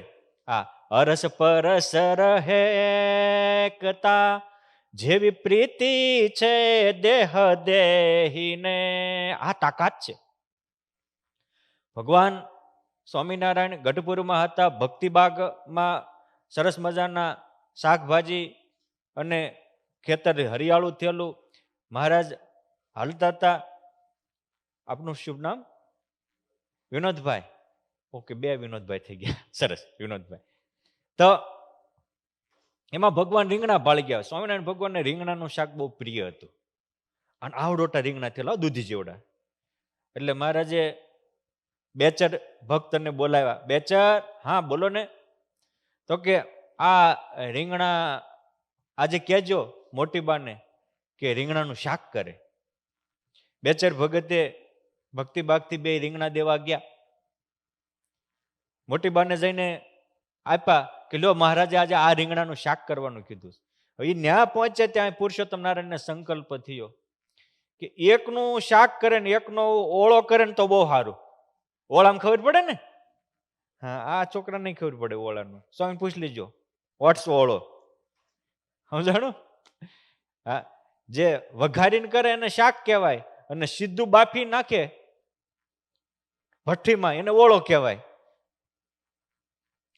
અરસ પરસ રહે એકતા, જેવી પ્રીતિ છે દેહ દેહીને. આ તાકાત છે. ભગવાન સ્વામિનારાયણ ગઢપુરમાં હતા, ભક્તિબાગમાં સરસ મજાના શાકભાજી અને ખેતર હરિયાળું થયેલું. મહારાજ હાલતા હતા. આપનું શુભ નામ? વિનોદભાઈ. ઓકે, 2 વિનોદભાઈ થઈ ગયા. સરસ, વિનોદભાઈ. તો એમાં ભગવાન રીંગણા ભાળી ગયા. સ્વામિનારાયણ ભગવાનને રીંગણાનું શાક બહુ પ્રિય હતું, અને આવડોટા રીંગણા થયેલા, દૂધી જેવડા. એટલે મહારાજે બેચર ભક્તને બોલાવ્યા. બેચર, હા બોલો ને. તો કે આ રીંગણા આજે કહેજો મોટી બાને કે રીંગણાનું શાક કરે. બેચર ભગતે ભક્તિબાગથી 2 રીંગણા દેવા ગયા. મોટી બાને જઈને આપ્યા કે લો, મહારાજે આજે આ રીંગણાનું શાક કરવાનું કીધું. એ ન્યા પહોંચે ત્યાં પુરુષોત્તમ નારાયણને સંકલ્પ થયો કે એકનું શાક કરે ને એકનો ઓળો કરે ને તો બહુ સારું. ઓળામાં ખબર પડે ને. હા, આ છોકરા નહીં ખબર પડે ઓળાનું. સ્વામી પૂછ લીજો વોટ્સ ઓળો, સમજાણું? હા, જે વઘારીને કરે એને શાક કહેવાય, અને સીધું બાફી નાખે ભઠ્ઠીમાં એને ઓળો કહેવાય.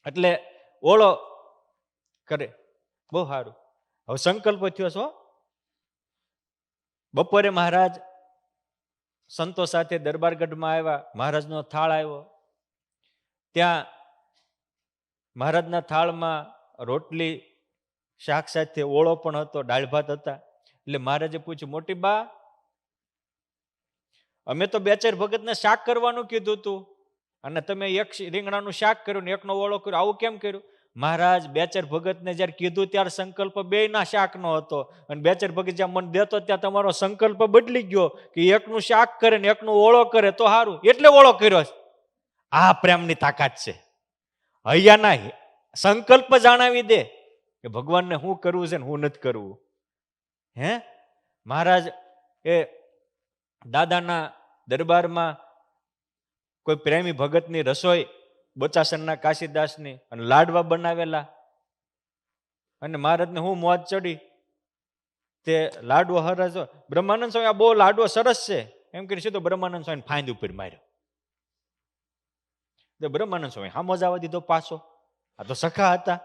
એટલે ઓળો કરે, બહુ સારું. હવે સંકલ્પ થયો છો. બપોરે મહારાજ સંતો સાથે દરબારગઢમાં આવ્યા. મહારાજનો થાળ આવ્યો. ત્યાં મહારાજના થાળમાં રોટલી શાક સાથે ઓળો પણ હતો, દાળ ભાત હતા. એટલે મહારાજે પૂછ્યું, મોટી બા, અમે તો બેચર ભગતને શાક કરવાનું કીધું હતું, અને તમે એક રીંગણાનું શાક કર્યું ને એકનો ઓળો કર્યો, આવું કેમ કર્યું? મહારાજ, બેચર ભગતને જયારે કીધું ત્યારે સંકલ્પ 2ના શાકનો હતો, અને બેચર ભગત જ્યાં મને દેતો ત્યાં તમારો સંકલ્પ બદલી ગયો કે એકનું શાક કરે ને એકનો ઓળો કરે તો સારું, એટલે ઓળો કર્યો. આ પ્રેમની તાકાત છે. હૈયાના સંકલ્પ જણાવી દે કે ભગવાનને શું કરવું છે ને શું નથી કરવું. હે મહારાજ એ દાદાના દરબારમાં કોઈ પ્રેમી ભગતની રસોઈ, બોચાસનના કાશીદાસની, અને લાડવા બનાવેલા. અને મહારાજને હું મોજ ચડી, તે લાડવો હરસ. બ્રહ્માનંદ સ્વામી, આ બહુ લાડવો સરસ છે એમ કરી સીધો બ્રહ્માનંદ સ્વામી ફાંદ ઉપર માર્યો. બ્રહ્માનંદ સ્વામી હામો જ આવવા દીધો પાછો. આ તો સખા હતા,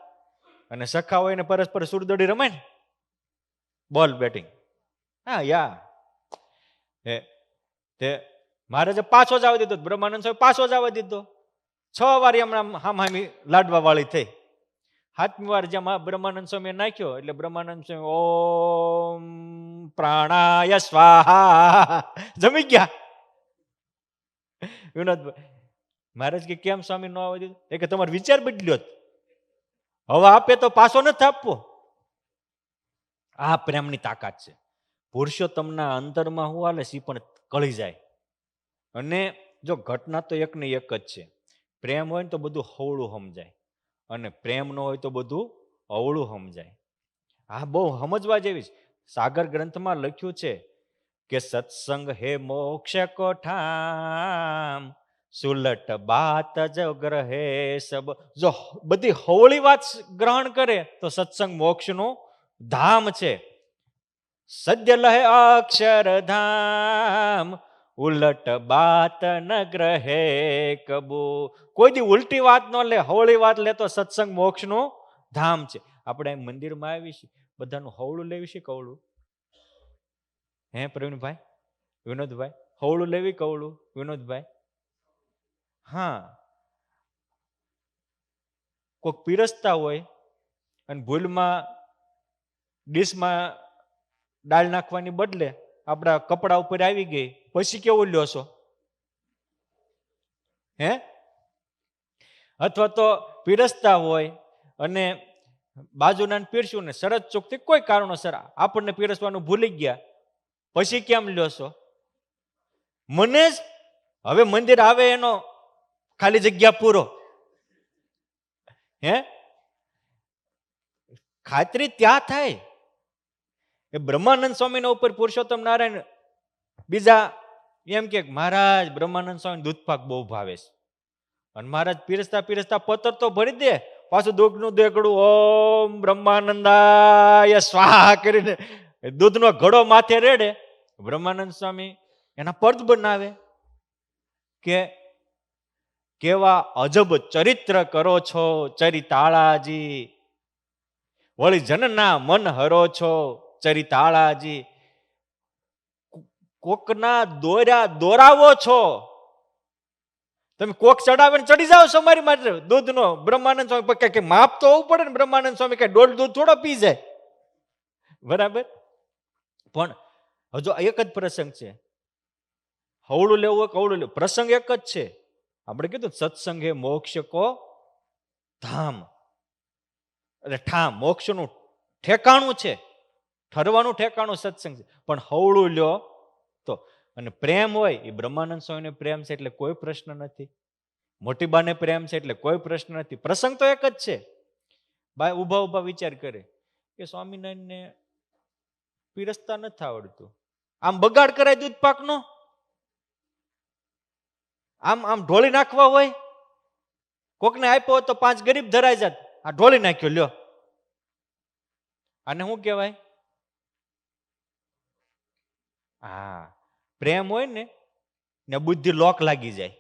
અને સખા હોય ને પરસ્પર સુરદડી રમાય ને, બોલ બેટિંગ. હા યા તે મહારાજે પાછો જ આવવા દીધો. બ્રહ્માનંદ સ્વામી પાછો જ આવવા દીધો. 6 વાર હમણાં હામી લાડવા વાળી થઈ. 7મી વાર જ્યાં બ્રહ્માનંદ સ્વામી નાખ્યો એટલે બ્રહ્માનંદ સ્વામી ઓમ પ્રાણાય સ્વાહા જમી ગયા. વિનોદભાઈ મહારાજ કે કેમ સ્વામી ન આવવા દીધું? કે તમારો વિચાર બદલ્યો. હવે આપે તો પાછો નથી આપવો. આ પ્રેમની તાકાત છે. પુરુષોત્તમના અંતરમાં હું હાલે છે પણ કળી જાય. અને જો ઘટના તો એક ને એક જ છે. પ્રેમ હોય ને તો બધું હવળું સમજાય, અને પ્રેમ ન હોય તો બધું અવળું સમજાય. આ બહુ સમજવા જેવી છે. સાગર ગ્રંથમાં લખ્યું છે કે સત્સંગ હે મોક્ષ કો ઠામ, સુલટ બાત જ ગ્રહે સબ. જો બધી હવળી વાત ગ્રહણ કરે તો સત્સંગ મોક્ષનું ધામ છે. સદ્ય લહે અક્ષરધામ, ઉલટ બાત ન ગ્રહે કબુ. કોઈ દી ઉલટી વાત ન લે, હવળી વાત લે તો સત્સંગ મોક્ષનું ધામ છે. આપણે મંદિરમાં આવી છીએ, બધાનું હવળું લેવી છે કવળું? હે પ્રવીણભાઈ, વિનોદભાઈ, હવળું લેવી કવળું? વિનોદભાઈ, હા. કોઈક પીરસતા હોય અને ભૂલમાં ડીશમાં દાળ નાખવાની બદલે આપણા કપડા ઉપર આવી ગઈ, પછી કેવું લ્યો છો? હે? અથવા તો પીરસતા હોય અને બાજુના પીરસ્યું ને શરત ચૂકતી કોઈ કારણોસર આપણને પીરસવાનું ભૂલી ગયા, પછી કેમ લ્યો છો? મને જ હવે મંદિર આવે એનો ખાલી જગ્યા પૂરો. હે? ખાતરી ત્યાં થાય. એ બ્રહ્માનંદ સ્વામીના ઉપર પુરુષોત્તમ નારાયણ બીજા એમ કે મહારાજ બ્રહ્માનંદ સ્વામી દૂધપાક બહુ ભાવે છે. અને મહારાજ પીરસતા પીરસતા પતર તો ભરી દે, પાછું દૂધનું દેગડું ઓમ બ્રહ્માનંદાય સ્વાહા કરીને દૂધનો ઘડો માથે રેડે. બ્રહ્માનંદ સ્વામી એના પર્દ બનાવે કે કેવા અજબ ચરિત્ર કરો છો ચરિતાળાજી, વળી જનના મન હરો છો ચરિતાળાજી. કોકના દોરાવો છો તમે. કોક ચડાવે ને ચડી જાઓ છો મારી માટે દૂધનો. બ્રહ્માનંદ સ્વામી કે માપ તો હોવું પડે ને. બ્રહ્માનંદ સ્વામી કઈ દોઢ દૂધ થોડો પી જાય, બરાબર? પણ હજુ એક જ પ્રસંગ છે. હવળું લેવું હોય કવળું લેવું, પ્રસંગ એક જ છે. આપણે કીધું સત્સંગ હે મોક્ષ કો ધામ, એટલે ઠામ મોક્ષનું ઠેકાણું છે, ઠરવાનું ઠેકાણું સત્સંગ છે. પણ હવળું લ્યો તો. અને પ્રેમ હોય એ બ્રહ્માનંદ સ્વામીને પ્રેમ છે એટલે કોઈ પ્રશ્ન નથી. મોટી બાને પ્રેમ છે એટલે કોઈ પ્રશ્ન નથી. પ્રસંગ તો એક જ છે. ભાઈ ઉભા ઉભા વિચાર કરે કે સ્વામિનારાયણને પીરસતા નથી આવડતું, આમ બગાડ કરાય દૂધ પાકનો, આમ આમ ઢોળી નાખવા હોય. કોકને આપ્યો તો 5 ગરીબ ધરાઈ જાત, આ ઢોળી નાખ્યો લ્યો. આને શું કહેવાય? હા, પ્રેમ હોય ને બુદ્ધિ લોક લાગી જાય,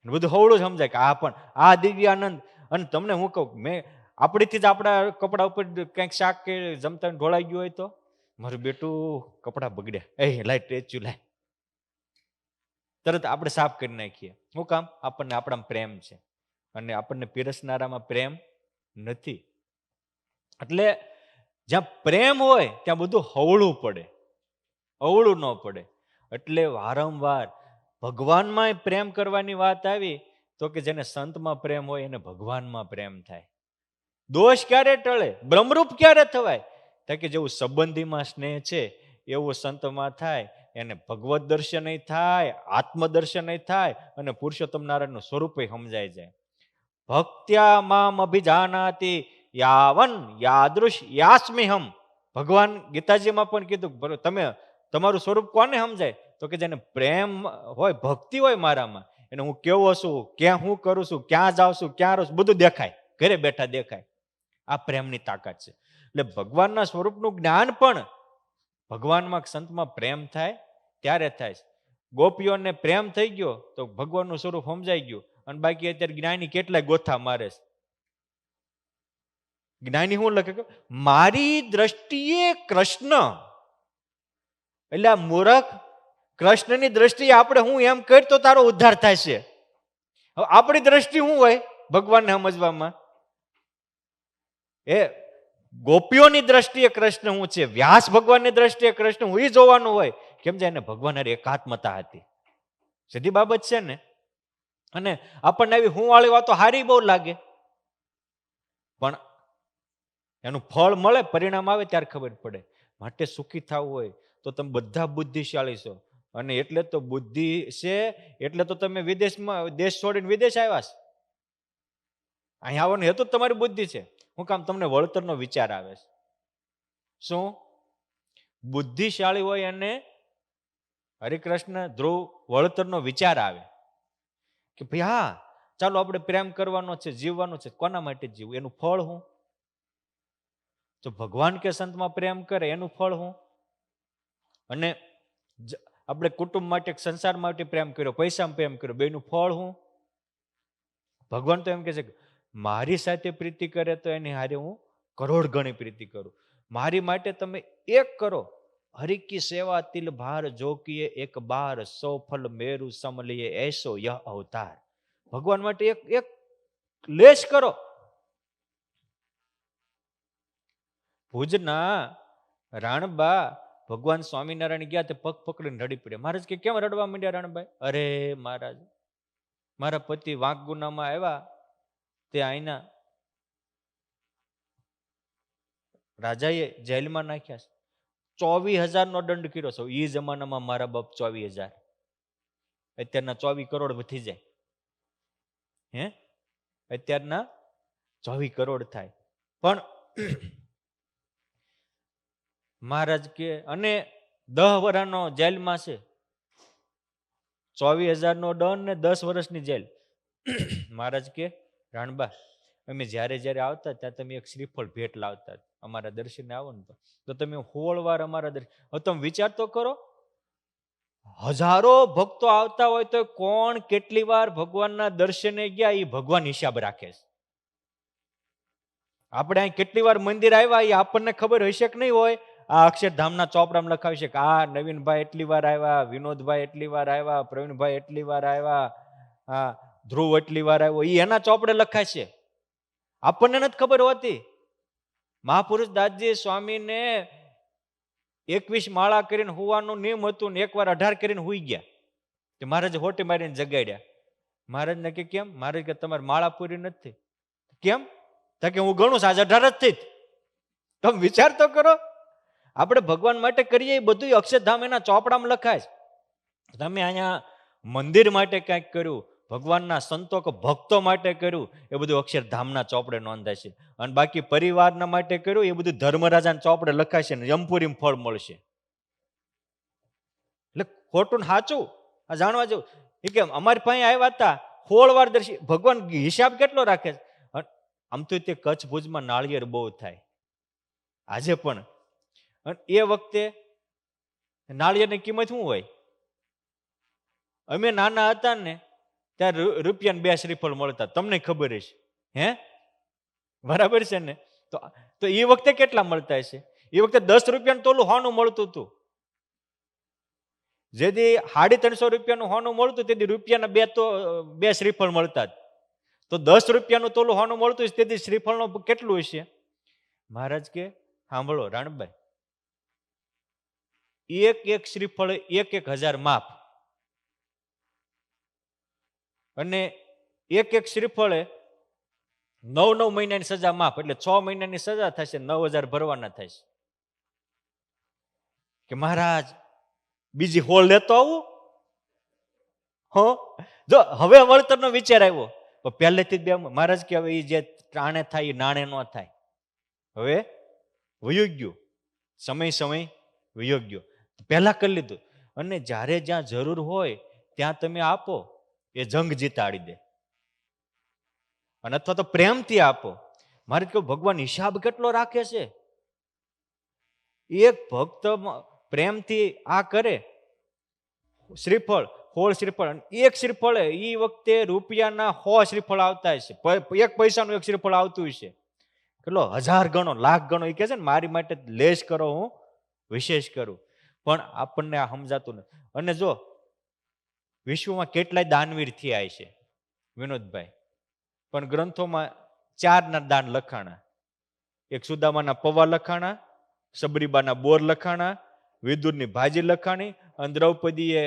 બધું હવળું સમજાય કે આ પણ આ દિવ્યાનંદ. અને તમને હું કહું, મેં આપણીથી જ આપણા કપડા ઉપર કંઈક શાક કે જમતા ઢોળાઈ ગયું હોય તો મારું બેટું કપડા બગડ્યા, એ લાય ટેચ્યુ લાય, તરત આપણે સાફ કરી નાખીએ. શું કામ? આપણને આપણામાં પ્રેમ છે અને આપણને પીરસનારામાં પ્રેમ નથી. એટલે જ્યાં પ્રેમ હોય ત્યાં બધું હવળું પડે, અવળું ન પડે. એટલે વારંવાર ભગવાનમાં પ્રેમ કરવાની વાત આવી તો કે જેને સંતમાં પ્રેમ હોય એને ભગવાનમાં પ્રેમ થાય. દોષ ક્યારે ટળે? બ્રહ્મરૂપ ક્યારે થવાય? તો કે જેવું સંબંધીમાં સ્નેહ છે એવું સંતમાં થાય. એને ભગવત દર્શન થાય, આત્મદર્શન થાય અને પુરુષોત્તમ નારાયણનું સ્વરૂપ સમજાય જાય. ભક્ત્યા મામ અભિજાનાતિ યાવન યાદૃશ યાસ્મિહમ. ભગવાન ગીતાજીમાં પણ કીધું તમે તમારું સ્વરૂપ કોને સમજાય? તો કે જેને પ્રેમ હોય, ભક્તિ હોય મારામાં, એને હું કેવો છું, ક્યાં હું કરું છું, ક્યાં જાઉં છું, ક્યાં રહું છું, બધું દેખાય, ઘરે બેઠા દેખાય. આ પ્રેમની તાકાત છે. એટલે ભગવાનના સ્વરૂપનું જ્ઞાન પણ ભગવાનમાં સંતમાં પ્રેમ થાય ત્યારે થાય છે. ગોપીઓને પ્રેમ થઈ ગયો તો ભગવાનનું સ્વરૂપ સમજાઈ ગયું. અને બાકી અત્યારે જ્ઞાની કેટલાય ગોથા મારે છે. જ્ઞાની શું લખે? મારી દ્રષ્ટિએ કૃષ્ણ. એટલે આ મૂર્ખ કૃષ્ણની દ્રષ્ટિએ આપણે હું એમ કરી તો તારો ઉદ્ધાર થાય છે. હવે આપણી દ્રષ્ટિ શું હોય ભગવાનને સમજવામાં? એ ગોપીઓની દ્રષ્ટિએ કૃષ્ણ હું છે, વ્યાસ ભગવાનની દ્રષ્ટિએ કૃષ્ણ હું, એ જોવાનું હોય. કેમ છે? એને ભગવાન એકાત્મતા હતી. સીધી બાબત છે ને. અને આપણને આવી હું વાળી વાતો હારી બહુ લાગે. પણ એનું ફળ મળે, પરિણામ આવે ત્યારે ખબર પડે. માટે સુખી થવું હોય તો તમે બધા બુદ્ધિશાળી છો, અને એટલે તો બુદ્ધિ છે એટલે તો તમે વિદેશમાં દેશ છોડીને વિદેશ આવ્યા છો. અહીંયા આવવાનો હેતુ જ તમારી બુદ્ધિ છે. હું કામ તમને વળતરનો વિચાર આવે છે. શું બુદ્ધિશાળી હોય અને હરિકૃષ્ણ ધ્રુવ વળતરનો વિચાર આવે કે ભાઈ હા ચાલો આપણે પ્રેમ કરવાનો છે, જીવવાનો છે. કોના માટે જીવવું? એનું ફળ હું? જો ભગવાન કે સંતમાં પ્રેમ કરે એનું ફળ હું? અને આપણે કુટુંબ માટે, સંસાર માટે પ્રેમ કર્યો, પૈસામાં પ્રેમ કર્યો, બેનું ફળ હું? ભગવાન તો એમ કે છે કે મારી સાથે પ્રીતિ કરે તો એની હારે હું કરોડ ગણી પ્રીતિ કરું. મારી માટે તમે એક કરો, હરિ કી સેવા તિલ ભાર જો કિએ એક બાર, સો ફલ મેરુ સમ લીએ એસો યહ અવતાર. ભગવાન માટે એક એક લેશ કરો. ભુજના રાણબા ભગવાન સ્વામિનારાયણ ગયા તે પગ પકડીને રડી પડ્યા. મહારાજ કે કેમ રડવા માંડ્યા રાણભાઈ? અરે મહારાજ, મારા પતિ વાંક ગુનામાં આવ્યા, તે આઈના રાજાએ જેલમાં નાખ્યા છે. 24,000 નો દંડ કર્યો છે. એ જમાનામાં મારા બાપ 24,000, અત્યારના 24 કરોડ વધી જાય. હે અત્યારના 24 કરોડ થાય. પણ મહારાજ કે અને 10 વર્ષનો જેલમાં છે. 24,000 નો દંડ ને 10 વર્ષની જેલ. મહારાજ કે રાણબા, અમે જ્યારે જ્યારે આવતા ત્યાં તમે એક શ્રીફળ ભેટ લાવતા અમારા દર્શને આવો ને તો તમે 16 વાર અમારા દર્શન. હવે તમે વિચાર તો કરો, હજારો ભક્તો આવતા હોય તો કોણ કેટલી વાર ભગવાનના દર્શને ગયા એ ભગવાન હિસાબ રાખે છે. આપણે અહીં કેટલી વાર મંદિર આવ્યા એ આપણને ખબર હશે કે નહીં હોય? આ અક્ષરધામના ચોપડામાં લખાવી છે કે આ નવીનભાઈ એટલી વાર આવ્યા, વિનોદભાઈ એટલી વાર આવ્યા, પ્રવીણભાઈ એટલી વાર આવ્યા, હા ધ્રુવ એટલી વાર આવ્યો. એ એના ચોપડે લખાય છે, આપણને નથી ખબર હોતી. મહાપુરુષ દાસજી સ્વામીને 21 માળા કરીને હુવાનું નિયમ હતું ને એકવાર 18 કરીને હુઈ ગયા. તે મહારાજે હોટી મારીને જગાડ્યા. મહારાજને કે કેમ? મહારાજ કે તમારી માળા પૂરી નથી. કેમ? કે હું ગણું છું આજ 18 જ થઈ. તમે વિચાર તો કરો, આપણે ભગવાન માટે કરીએ એ બધું અક્ષરધામ એના ચોપડામાં લખાય. તમે અહીંયા મંદિર માટે કંઈક કર્યું, ભગવાનના સંતો કે ભક્તો માટે કર્યું, એ બધું અક્ષરધામના ચોપડે નોંધાય છે. અને બાકી પરિવારના માટે કર્યું એ બધું ધર્મરાજાના ચોપડે લખાય છે ને યમપુરીમાં ફળ મળશે. એટલે ખોટું સાચું આ જાણવા જેવું. એ કેમ અમારી પાસે આવ્યા હતા 16 વાર દર્શન. ભગવાન હિસાબ કેટલો રાખે છે? આમ તો તે કચ્છ ભુજમાં નાળિયેર બહુ થાય આજે પણ. એ વખતે નાળિયેરની કિંમત શું હોય? અમે નાના હતા ને ત્યારે રૂપિયાને 2 શ્રીફળ મળતા, તમને ખબર હશે. હે બરાબર છે ને? તો એ વખતે કેટલા મળતા હશે? એ વખતે 10 રૂપિયાનું તોલું હોનું મળતું હતું. જેથી 350 રૂપિયાનું હોનું મળતું તેથી રૂપિયાના 2 શ્રીફળ મળતા. તો 10 રૂપિયાનું તોલું હોનું મળતું હશે તેથી શ્રીફળનું કેટલું હશે? મહારાજ કે સાંભળો રાણભાઈ, એક શ્રીફળ 1,000 માપ, અને એક શ્રીફળે 9 મહિનાની સજા માફ, એટલે 6 મહિનાની સજા થશે, 9,000 ભરવાના થશે. કે મહારાજ બીજી હોળ લેતો આવું? હો જો હવે વળતરનો વિચાર આવ્યો. પહેલેથી જ મહારાજ કે હવે એ જે ટાણે થાય એ નાણે ન થાય. હવે વયો ગયો સમય વયો ગયો. પહેલા કરી લીધું. અને જ્યારે જ્યાં જરૂર હોય ત્યાં તમે આપો, એ જંગ જીતાડી દે. અને અથવા તો પ્રેમથી આપો. મારે કહ્યું ભગવાન હિસાબ કેટલો રાખે છે. એક ભક્ત પ્રેમથી આ કરે, શ્રીફળ 16 શ્રીફળ, એક શ્રીફળ એ વખતે રૂપિયાના 100 શ્રીફળ આવતા હશે, 1 પૈસાનું એક શ્રીફળ આવતું હશે. કેટલો 1000 ગણો, લાખ ગણો. એ કહે છે ને મારી માટે લેશ કરો, હું વિશેષ કરું. પણ આપણને આ સમજાતું નથી. અને જો વિશ્વમાં કેટલાય દાનવીર થયા છે વિનોદભાઈ, પણ ગ્રંથોમાં 4 દાન લખાણા. એક સુદામાના પૌવા લખાણા, સબરીબાના બોર લખાણા, વિદુરની ભાજી લખાણી, અને દ્રૌપદીએ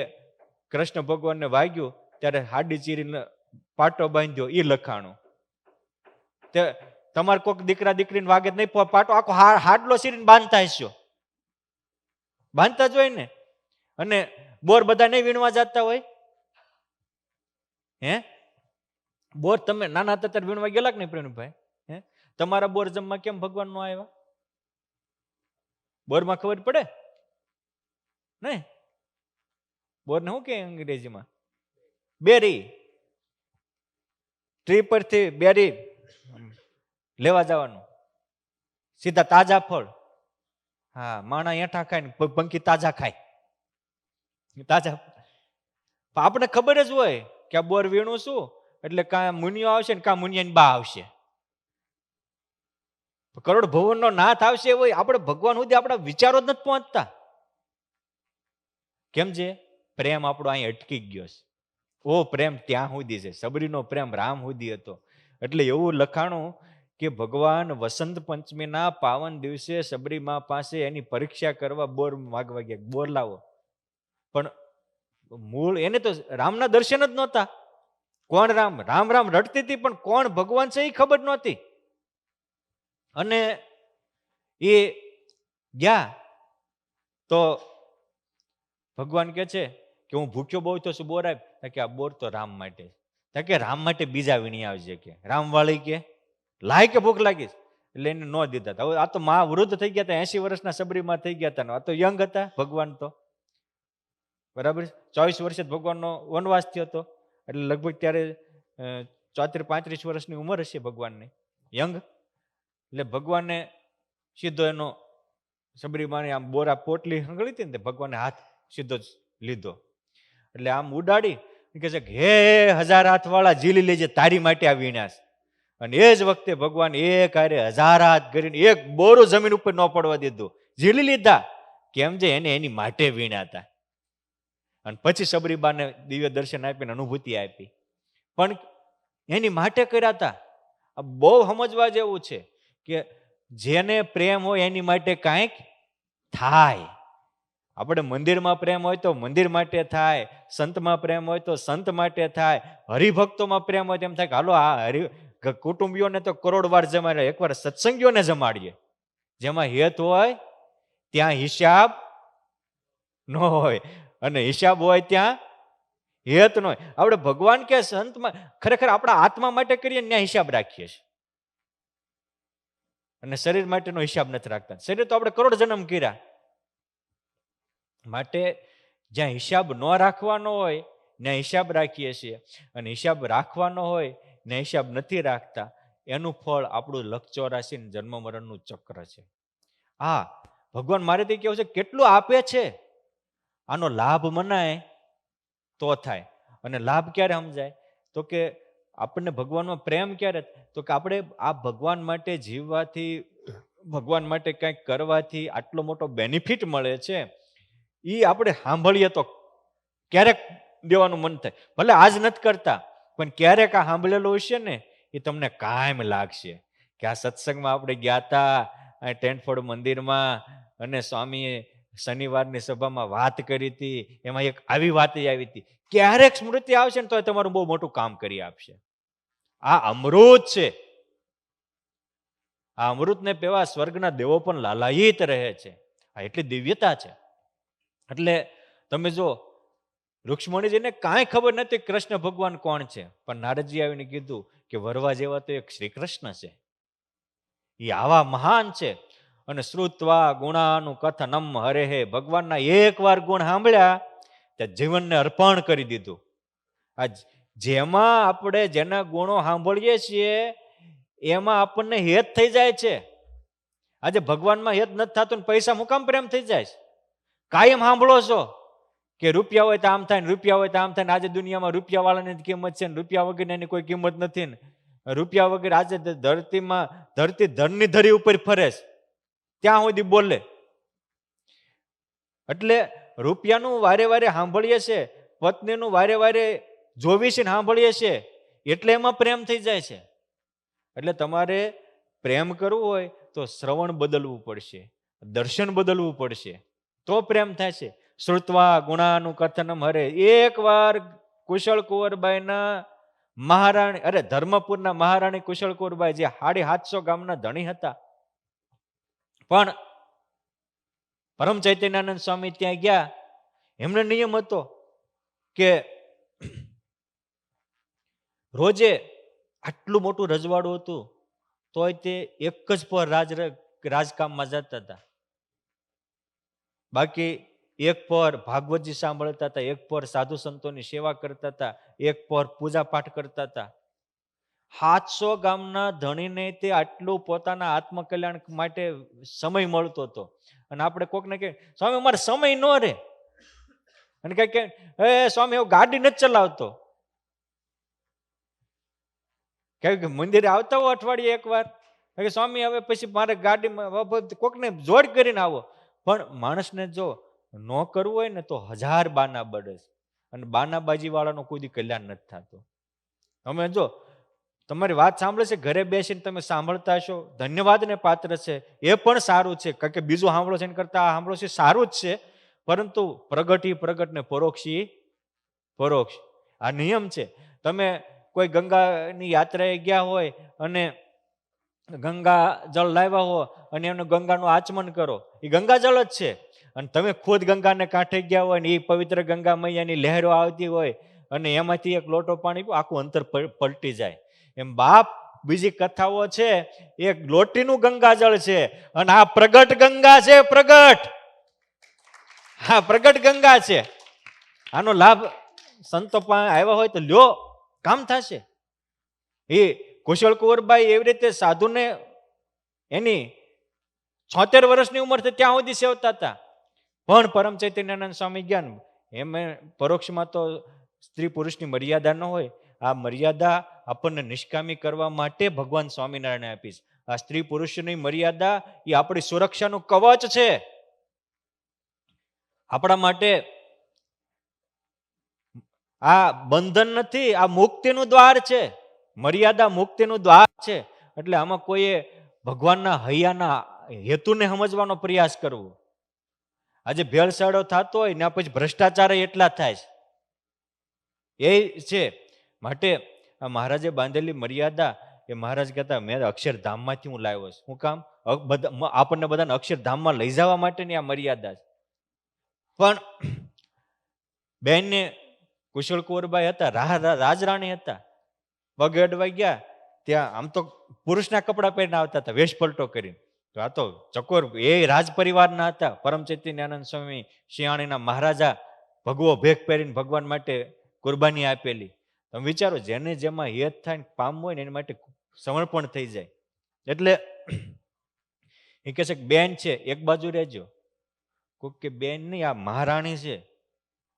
કૃષ્ણ ભગવાનને વાગ્યું ત્યારે હાડી ચીરીને પાટો બાંધ્યો એ લખાણું. તમારે કોઈક દીકરા દીકરીને વાગે નહીં, પાટો આખો હાડલો સીરીને બાંધતા હશો, બાંધતા જ હોય ને. અને બોર બધા નહીં વીણવા જતા હોય? હે, બોર તમે નાના હતા ત્યારે વીણવા ગયેલા કે નહીં પ્રેમભાઈ? હે, તમારા બોર જમવા કેમ ભગવાન નો આવ્યા? બોરમાં ખબર પડે નહીં? બોર ને શું કે અંગ્રેજીમાં? બેરી. ટ્રી પરથી બેરી લેવા જવાનું, સીધા તાજા ફળ. હા, માણા એઠા ખાય ને પંખી તાજા ખાય, તાજા. આપણે ખબર જ હોય કે આ બોર વીણું શું એટલે કાં મુનિયો આવશે ને કાં મુનિયાની બા આવશે, કરોડ ભુવનનો નાથ આવશે એવું આપણે ભગવાન સુધી આપણા વિચારો જ નથી પહોંચતા. કેમ છે? પ્રેમ આપણો અહીં અટકી ગયો છે. ઓ પ્રેમ ત્યાં સુધી છે, સબરીનો પ્રેમ રામ સુધી હતો. એટલે એવું લખાણું કે ભગવાન વસંત પંચમીના પાવન દિવસે સબરીમા પાસે એની પરીક્ષા કરવા બોર માગવા ગયા, બોર લાવો. પણ મૂળ એને તો રામના દર્શન જ નહોતા. કોણ રામ? રામ રામ રડતી હતી, પણ કોણ ભગવાન છે એ ખબર નહોતી. અને એ ગયા તો ભગવાન કે છે કે હું ભૂખ્યો બહુ તો શું બોર આપ? કે આ બોર તો રામ માટે. કે રામ માટે બીજા વીણી આવજે. કે રામ વાળી કે લાય કે ભૂખ લાગી, એટલે એને ન દીધા. હવે આ તો મા વૃદ્ધ થઈ ગયા હતા, 80 વર્ષના સબરીમાં થઈ ગયા હતા. આ તો યંગ હતા ભગવાન તો, બરાબર. 24 વર્ષે ભગવાનનો વનવાસ થયો હતો, એટલે લગભગ ત્યારે 34-35 વર્ષની ઉંમર હશે ભગવાનની, યંગ. એટલે ભગવાનને સીધો એનો સબરીમાની આમ બોરા પોટલી હંગળી હતી ને, ભગવાને હાથ સીધો જ લીધો. એટલે આમ ઉડાડી કે છે, હે 1000 હાથ વાળા ઝીલી લેજે, તારી માટે આ વીણ્યા. અને એ જ વખતે ભગવાન એક હારે 1000 હાથ કરીને એક બોરું જમીન ઉપર ન પડવા દીધું, ઝીલી લીધા. કેમ છે? એને એની માટે વીણ્યા હતા. અને પછી સબરીબાને દિવ્ય દર્શન આપીને અનુભૂતિ આપી, પણ એની માટે કર્યા હતા. આ બહુ સમજવા જેવું છે કે જેને પ્રેમ હોય એની માટે કાંઈક થાય. આપણે મંદિરમાં પ્રેમ હોય તો મંદિર માટે થાય, સંતમાં પ્રેમ હોય તો સંત માટે થાય, હરિભક્તોમાં પ્રેમ હોય તો એમ થાય કે હાલો આ કુટુંબીઓને તો કરોડ વાર જમાડે, એકવાર સત્સંગીઓને જમાડીએ. જેમાં હેત હોય ત્યાં હિસાબ ન હોય, અને હિસાબ હોય ત્યાં હેત ન હોય. આપણે ભગવાન કે સંતમાં ખરેખર આપણા આત્મા માટે કરીએ ત્યાં હિસાબ રાખીએ છીએ, અને શરીર માટેનો હિસાબ નથી રાખતા. શરીર તો આપણે કરોડ જન્મ કર્યા. માટે જ્યાં હિસાબ ન રાખવાનો હોય ત્યાં હિસાબ રાખીએ છીએ, અને હિસાબ રાખવાનો હોય ને હિસાબ નથી રાખતા. એનું ફળ આપણું લખ 84 જન્મ મરણનું ચક્ર છે. હા, ભગવાન મારેથી કેવું છે, કેટલું આપે છે, આનો લાભ મનાય તો થાય. અને લાભ ક્યારે સમજાય? તો કે આપણને ભગવાનમાં પ્રેમ ક્યારે? તો કે આપણે આ ભગવાન માટે જીવવાથી, ભગવાન માટે કંઈક કરવાથી આટલો મોટો બેનિફિટ મળે છે. એ આપણે સાંભળીએ તો ક્યારેક દેવાનું મન થાય. ભલે આજ નથી કરતા, પણ ક્યારેક આ સાંભળેલું હશે ને, એ તમને કાયમ લાગશે કે આ સત્સંગમાં આપણે ગયા હતા ટેન્ટફોર્ડ મંદિરમાં, અને સ્વામીએ શનિવારની સભામાં વાત કરી હતી, એમાં એક આવી વાત આવી હતી. ક્યારેક સ્મૃતિ આવશે ને તો તમારું બહુ મોટું કામ કરી આપશે. આ અમૃત છે. આ અમૃતને પીવા સ્વર્ગના દેવો પણ લાલાયિત રહે છે. આ એટલી દિવ્યતા છે. એટલે તમે જો, રુક્ષ્મણીજીને કાંઈ ખબર નથી કૃષ્ણ ભગવાન કોણ છે, પણ નારદજી આવીને કીધું કે વરવા જેવા તો એક શ્રી કૃષ્ણ છે, એ આવા મહાન છે. અને શ્રુત્વા ગુણાનું કથનમ હરે હે, ભગવાનના એકવાર ગુણ સાંભળ્યા ત્યાં જીવનને અર્પણ કરી દીધું. આ જેમાં આપણે જેના ગુણો સાંભળીએ છીએ એમાં આપણને હેત થઈ જાય છે. આજે ભગવાનમાં હેત નથી થતું ને પૈસા મુકામ પ્રેમ થઈ જાય છે. કાયમ સાંભળો છો કે રૂપિયા હોય તો આમ થાય ને રૂપિયા હોય તો આમ થાય ને. આજે દુનિયામાં રૂપિયા વાળાની કિંમત છે ને રૂપિયા વગર એની કોઈ કિંમત નથી ને. રૂપિયા વગર આજે ધરતીમાં ધરતી ધરની ધરી ઉપર ફરે છે, ત્યાં સુધી બોલે. એટલે રૂપિયાનું વારે વારે સાંભળીએ છે, પત્નીનું વારે વારે જોવી છે ને સાંભળીએ છે, એટલે એમાં પ્રેમ થઈ જાય છે. એટલે તમારે પ્રેમ કરવું હોય તો શ્રવણ બદલવું પડશે, દર્શન બદલવું પડશે, તો પ્રેમ થાય છે. શ્રુત્વા ગુણાનું કથનમ હરે, એકવાર કુશળ કુંવરબાઈના મહારાણી, અરે ધર્મપુરના મહારાણી કુશળકુરબાઈ જે 750 ગામના ધણી હતા, પણ પરમ ચૈતન્યાનંદ સ્વામી ત્યાં ગયા. એમને નિયમ હતો કે રોજે આટલું મોટું રજવાડું હતું તોય તે એક જ પર રાજકામમાં જતા હતા. બાકી એક પર ભાગવતજી સાંભળતા હતા, એક પર સાધુ સંતોની સેવા કરતા હતા, એક પર પૂજા પાઠ કરતા હતા. 700 ગામના ધણીને તે આટલું પોતાના આત્મકલ્યાણ માટે સમય મળતો હતો. અને આપણે કોકને કે સ્વામી અમારે સમય ન રહે, અને કઈ કે એ સ્વામી એવું ગાડી નથી ચલાવતો, કે મંદિરે આવતા હો અઠવાડિયે એકવાર, કે સ્વામી હવે પછી મારે ગાડીમાં કોકને જોડ કરીને આવો. પણ માણસને જો ન કરવું હોય ને તો 1000 બાના બળે, અને બાનાબાજી વાળાનો કોઈ કલ્યાણ નથી થતું. તમે જો તમારી વાત સાંભળે છે, ઘરે બેસીને તમે સાંભળતા હશો, ધન્યવાદને પાત્ર છે, એ પણ સારું છે, કારણ કે બીજું સાંભળો છે એના કરતા આ સાંભળો છે સારું જ છે. પરંતુ પ્રગટ ને પરોક્ષ આ નિયમ છે. તમે કોઈ ગંગાની યાત્રાએ ગયા હોય અને ગંગા જળ લાવ્યા હો અને એનું ગંગાનું આચમન કરો, એ ગંગા જળ જ છે. અને તમે ખુદ ગંગાને કાંઠે ગયા હોય ને એ પવિત્ર ગંગા મૈયાની લહેરો આવતી હોય અને એમાંથી એક લોટો પાણી આખું અંતર પલટી જાય. એમ બાપ બીજી કથાઓ છે, એક લોટીનું ગંગાજળ છે અને આ પ્રગટ ગંગા છે. પ્રગટ ગંગા છે. આનો લાભ સંતો પાસે આવ્યા હોય તો લ્યો, કામ થશે. એ કુશળકુંવરબાઈ એવી રીતે સાધુને એની 76 વર્ષની ઉંમર થી ત્યાં સુધી સેવતા હતા. પણ પરમ ચૈતન્યાનંદ સ્વામી જ્ઞાન એમ પરોક્ષમાં તો સ્ત્રી પુરુષની મર્યાદા ન હોય. આ મર્યાદા આપણને નિષ્કામી કરવા માટે ભગવાન સ્વામિનારાયણ આપી છે. આ સ્ત્રી પુરુષની મર્યાદા એ આપણી સુરક્ષાનું કવચ છે. આપણા માટે આ બંધન નથી, આ મુક્તિનું દ્વાર છે. મર્યાદા મુક્તિનું દ્વાર છે. એટલે આમાં કોઈએ ભગવાનના હૈયાના હેતુને સમજવાનો પ્રયાસ કરવો. આજે ભેળસેળો થતો હોય ને પછી ભ્રષ્ટાચાર એટલા થાય છે. એ છે માટે આ મહારાજે બાંધેલી મર્યાદા એ મહારાજ કહેતા મેં અક્ષરધામમાંથી હું લાવ્યો છું. શું કામ? આપણને બધાને અક્ષરધામમાં લઈ જવા માટેની આ મર્યાદા છે. પણ બેનને કુશળકુંવરબાઈ હતા, રાજરાણી હતા, પગે અડવાઈ ગયા ત્યાં આમ તો પુરુષના કપડા પહેરીને આવતા હતા, વેશ પલટો કરીને. તો આ તો ચકોર એ રાજ પરિવારના હતા. પરમ ચૈતન્યાનંદ સ્વામી શિયાળીના મહારાજા ભગવો ભેખ પહેરીને ભગવાન માટે કુરબાની આપેલી. તમે વિચારો, જેને જેમાં હેત થાય ને પામવું હોય ને એની માટે સમર્પણ થઈ જાય. એટલે એ કહે છે કે બેન છે એક બાજુ રહેજો. કોઈક કે બેન નહીં, આ મહારાણી છે,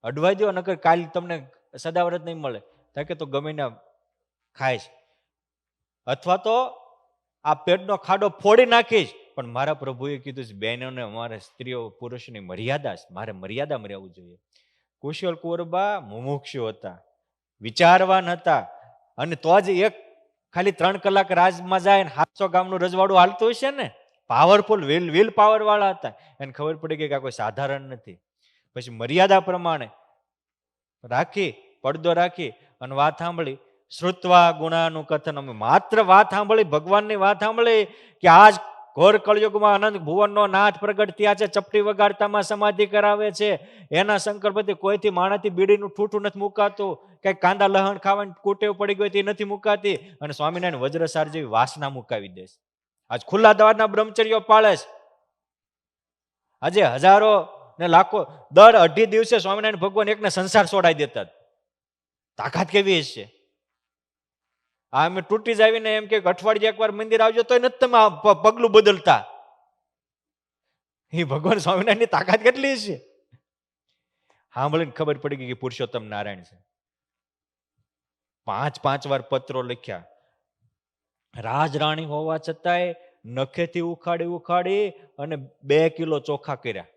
અડવાઈ દો, નકર કાલ તમને સદાવ્રત નહીં મળે. કે તો ગમે ના ખાઈશ, અથવા તો આ પેટનો ખાડો ફોડી નાખીશ. પણ મારા પ્રભુએ કીધું છે બહેનોને અમારે સ્ત્રીઓ પુરુષની મર્યાદા છે, મારે મર્યાદામાં રહેવું જોઈએ. કુશળકુંવરબા મુમુક્ષુ હતા, વિચારવાન હતા. અને તો જ એક ખાલી 3 કલાક રાજમાં જાય ને 700 ગામનું રજવાડું હાલતું હશે ને. પાવરફુલ વિલ પાવર વાળા હતા. એને ખબર પડી ગઈ કે આ કોઈ સાધારણ નથી. પછી મર્યાદા પ્રમાણે રાખી, પડદો રાખી અને વાત સાંભળી. શ્રુત્વા ગુણાનું કથન, અમે માત્ર વાત સાંભળી, ભગવાનની વાત સાંભળી કે આજ ઘોર કળયુગમાં અનંત ભુવનનો નાથ પ્રગટ થયા છે, ચપટી વગાડતામાં સમાધિ કરાવે છે. એના શંકરપતિ કોઈથી માણાથી બીડીનું ઠૂઠું નથી મુકાતું, કઈ કાંદા લહણ ખાવાની કુટેવ પડી ગઈ તે નથી મુકાતી. અને સ્વામિનારાયણ વજ્રસાર જેવી વાસના મુકાવી દે છે. આજ ખુલ્લા દ્વારના બ્રહ્મચર્યો પાળે છે. આજે હજારો ને લાખો દર 2.5 દિવસે સ્વામિનારાયણ ભગવાન એકને સંસાર છોડાઈ દેતા. તાકાત કેવી છે? આ અમે તૂટી જ આવીને એમ કે અઠવાડિયે એકવાર મંદિર આવજો તોય નથી તમે પગલું બદલતા. એ ભગવાન સ્વામિનારાયણની તાકાત કેટલી છે? સાંભળીને ખબર પડી ગઈ કે પુરુષોત્તમ નારાયણ છે. 5 વાર પત્રો લખ્યા. રાજરાણી હોવા છતાંય નખેથી ઉખાડી અને 2 કિલો ચોખા કર્યા,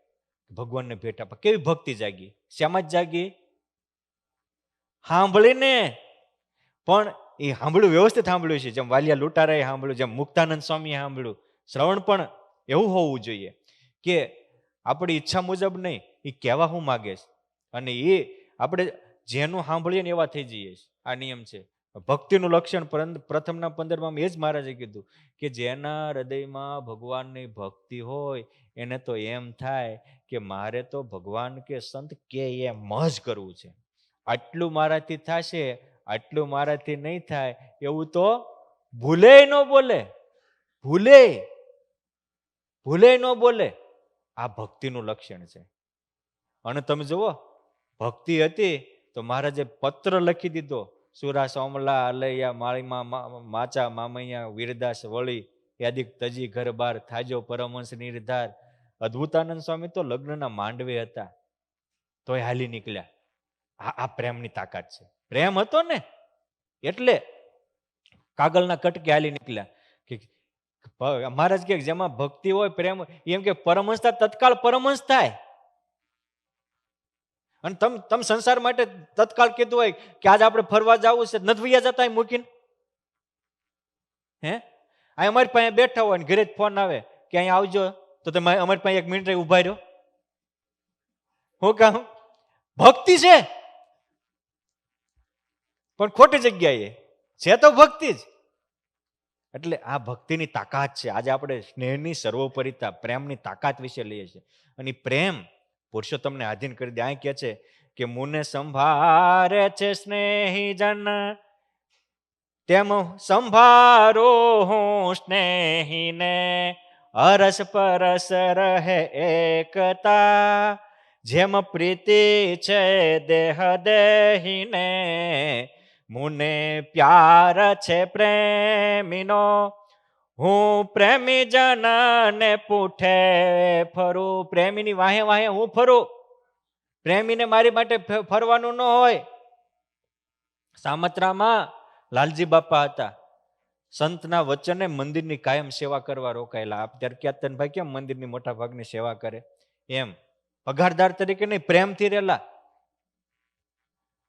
ભગવાનને ભેટ આપવા. કેવી ભક્તિ જાગી! શ્યામાં જ જાગી? સાંભળીને. પણ એ સાંભળ્યું, વ્યવસ્થિત સાંભળ્યું છે. જેમ વાલિયા લૂંટારાએ સાંભળ્યું, જેમ મુક્તાનંદ સ્વામીએ સાંભળ્યું. શ્રવણ પણ એવું હોવું જોઈએ કે આપણી ઈચ્છા મુજબ નહીં, એ કહેવા શું માગે છે અને એ આપણે જેનું સાંભળીએ ને એવા થઈ જઈએ. આ નિયમ છે. ભક્તિનું લક્ષણ પ્રથમના 15માં એ જ મહારાજે કીધું કે જેના હૃદયમાં ભગવાનની ભક્તિ હોય એને તો એમ થાય કે મારે તો ભગવાન કે સંત કે એમ જ કરવું છે. આટલું મારાથી થશે, આટલું મારાથી નહીં થાય એવું તો ભૂલે ન બોલે, ભૂલે ન બોલે. આ ભક્તિનું લક્ષણ છે. અને તમે જુઓ, ભક્તિ હતી તો મહારાજે પત્ર લખી દીધો, સુરા સોમલા અલૈયા માળીમાં માચા મામૈયા વીરદાસ વળી યાદિક તજી ઘર બાર થાજો પરમહંસ નિર્ધાર. અદ્ભુતાનંદ સ્વામી તો લગ્નના માંડવે હતા તોય હાલી નીકળ્યા. આ પ્રેમની તાકાત છે. પ્રેમ હતો ને એટલે કાગળના કટકે હાલી નીકળ્યા. કે મહારાજ કે જેમાં ભક્તિ હોય, પ્રેમ, એમ કે પરમહંસતા તત્કાળ પરમહંસ થાય. અને તમે સંસાર માટે તત્કાળ કીધું હોય કે આજે આપણે ફરવા જવું છે, નથી વૈયા જતા મૂકીને. હે અમારી પાસે બેઠા હોય ને ઘરે જ ફોન આવે કે અહીંયા આવજો, તો તમે અમારી પાસે 1 મિનિટ ઉભા રહ્યો. હું કામ? ભક્તિ છે પણ ખોટી જગ્યાએ છે તો ભક્તિ જ. એટલે આ ભક્તિની તાકાત છે. આજે આપણે સ્નેહની સર્વોપરિતા, પ્રેમની તાકાત વિશે લઈએ છીએ. અને પ્રેમ પુરુષોત્તમને આધીન કરી દે. અહીં કહે છે કે મુને સંભારે છે સ્નેહી જન, તેમ સંભારો હું સ્નેહીને, અરસ પરસ રહે એકતા, જેમ પ્રીતિ છે દેહ દેહીને, મુને પ્યાર છે પ્રેમીનો, હું પ્રેમી જનને પૂઠે ફરું. પ્રેમીની વાહે વાહે હું ફરું. પ્રેમીને મારી માટે ફરવાનું ન હોય. સામત્રામાં લાલજી બાપા હતા, સંતના વચને મંદિરની કાયમ સેવા કરવા રોકાયેલા. અત્યારે ક્યાતનભાઈ કેમ મંદિરની મોટા ભાગની સેવા કરે, એમ પગારદાર તરીકે નહીં, પ્રેમથી રહેલા.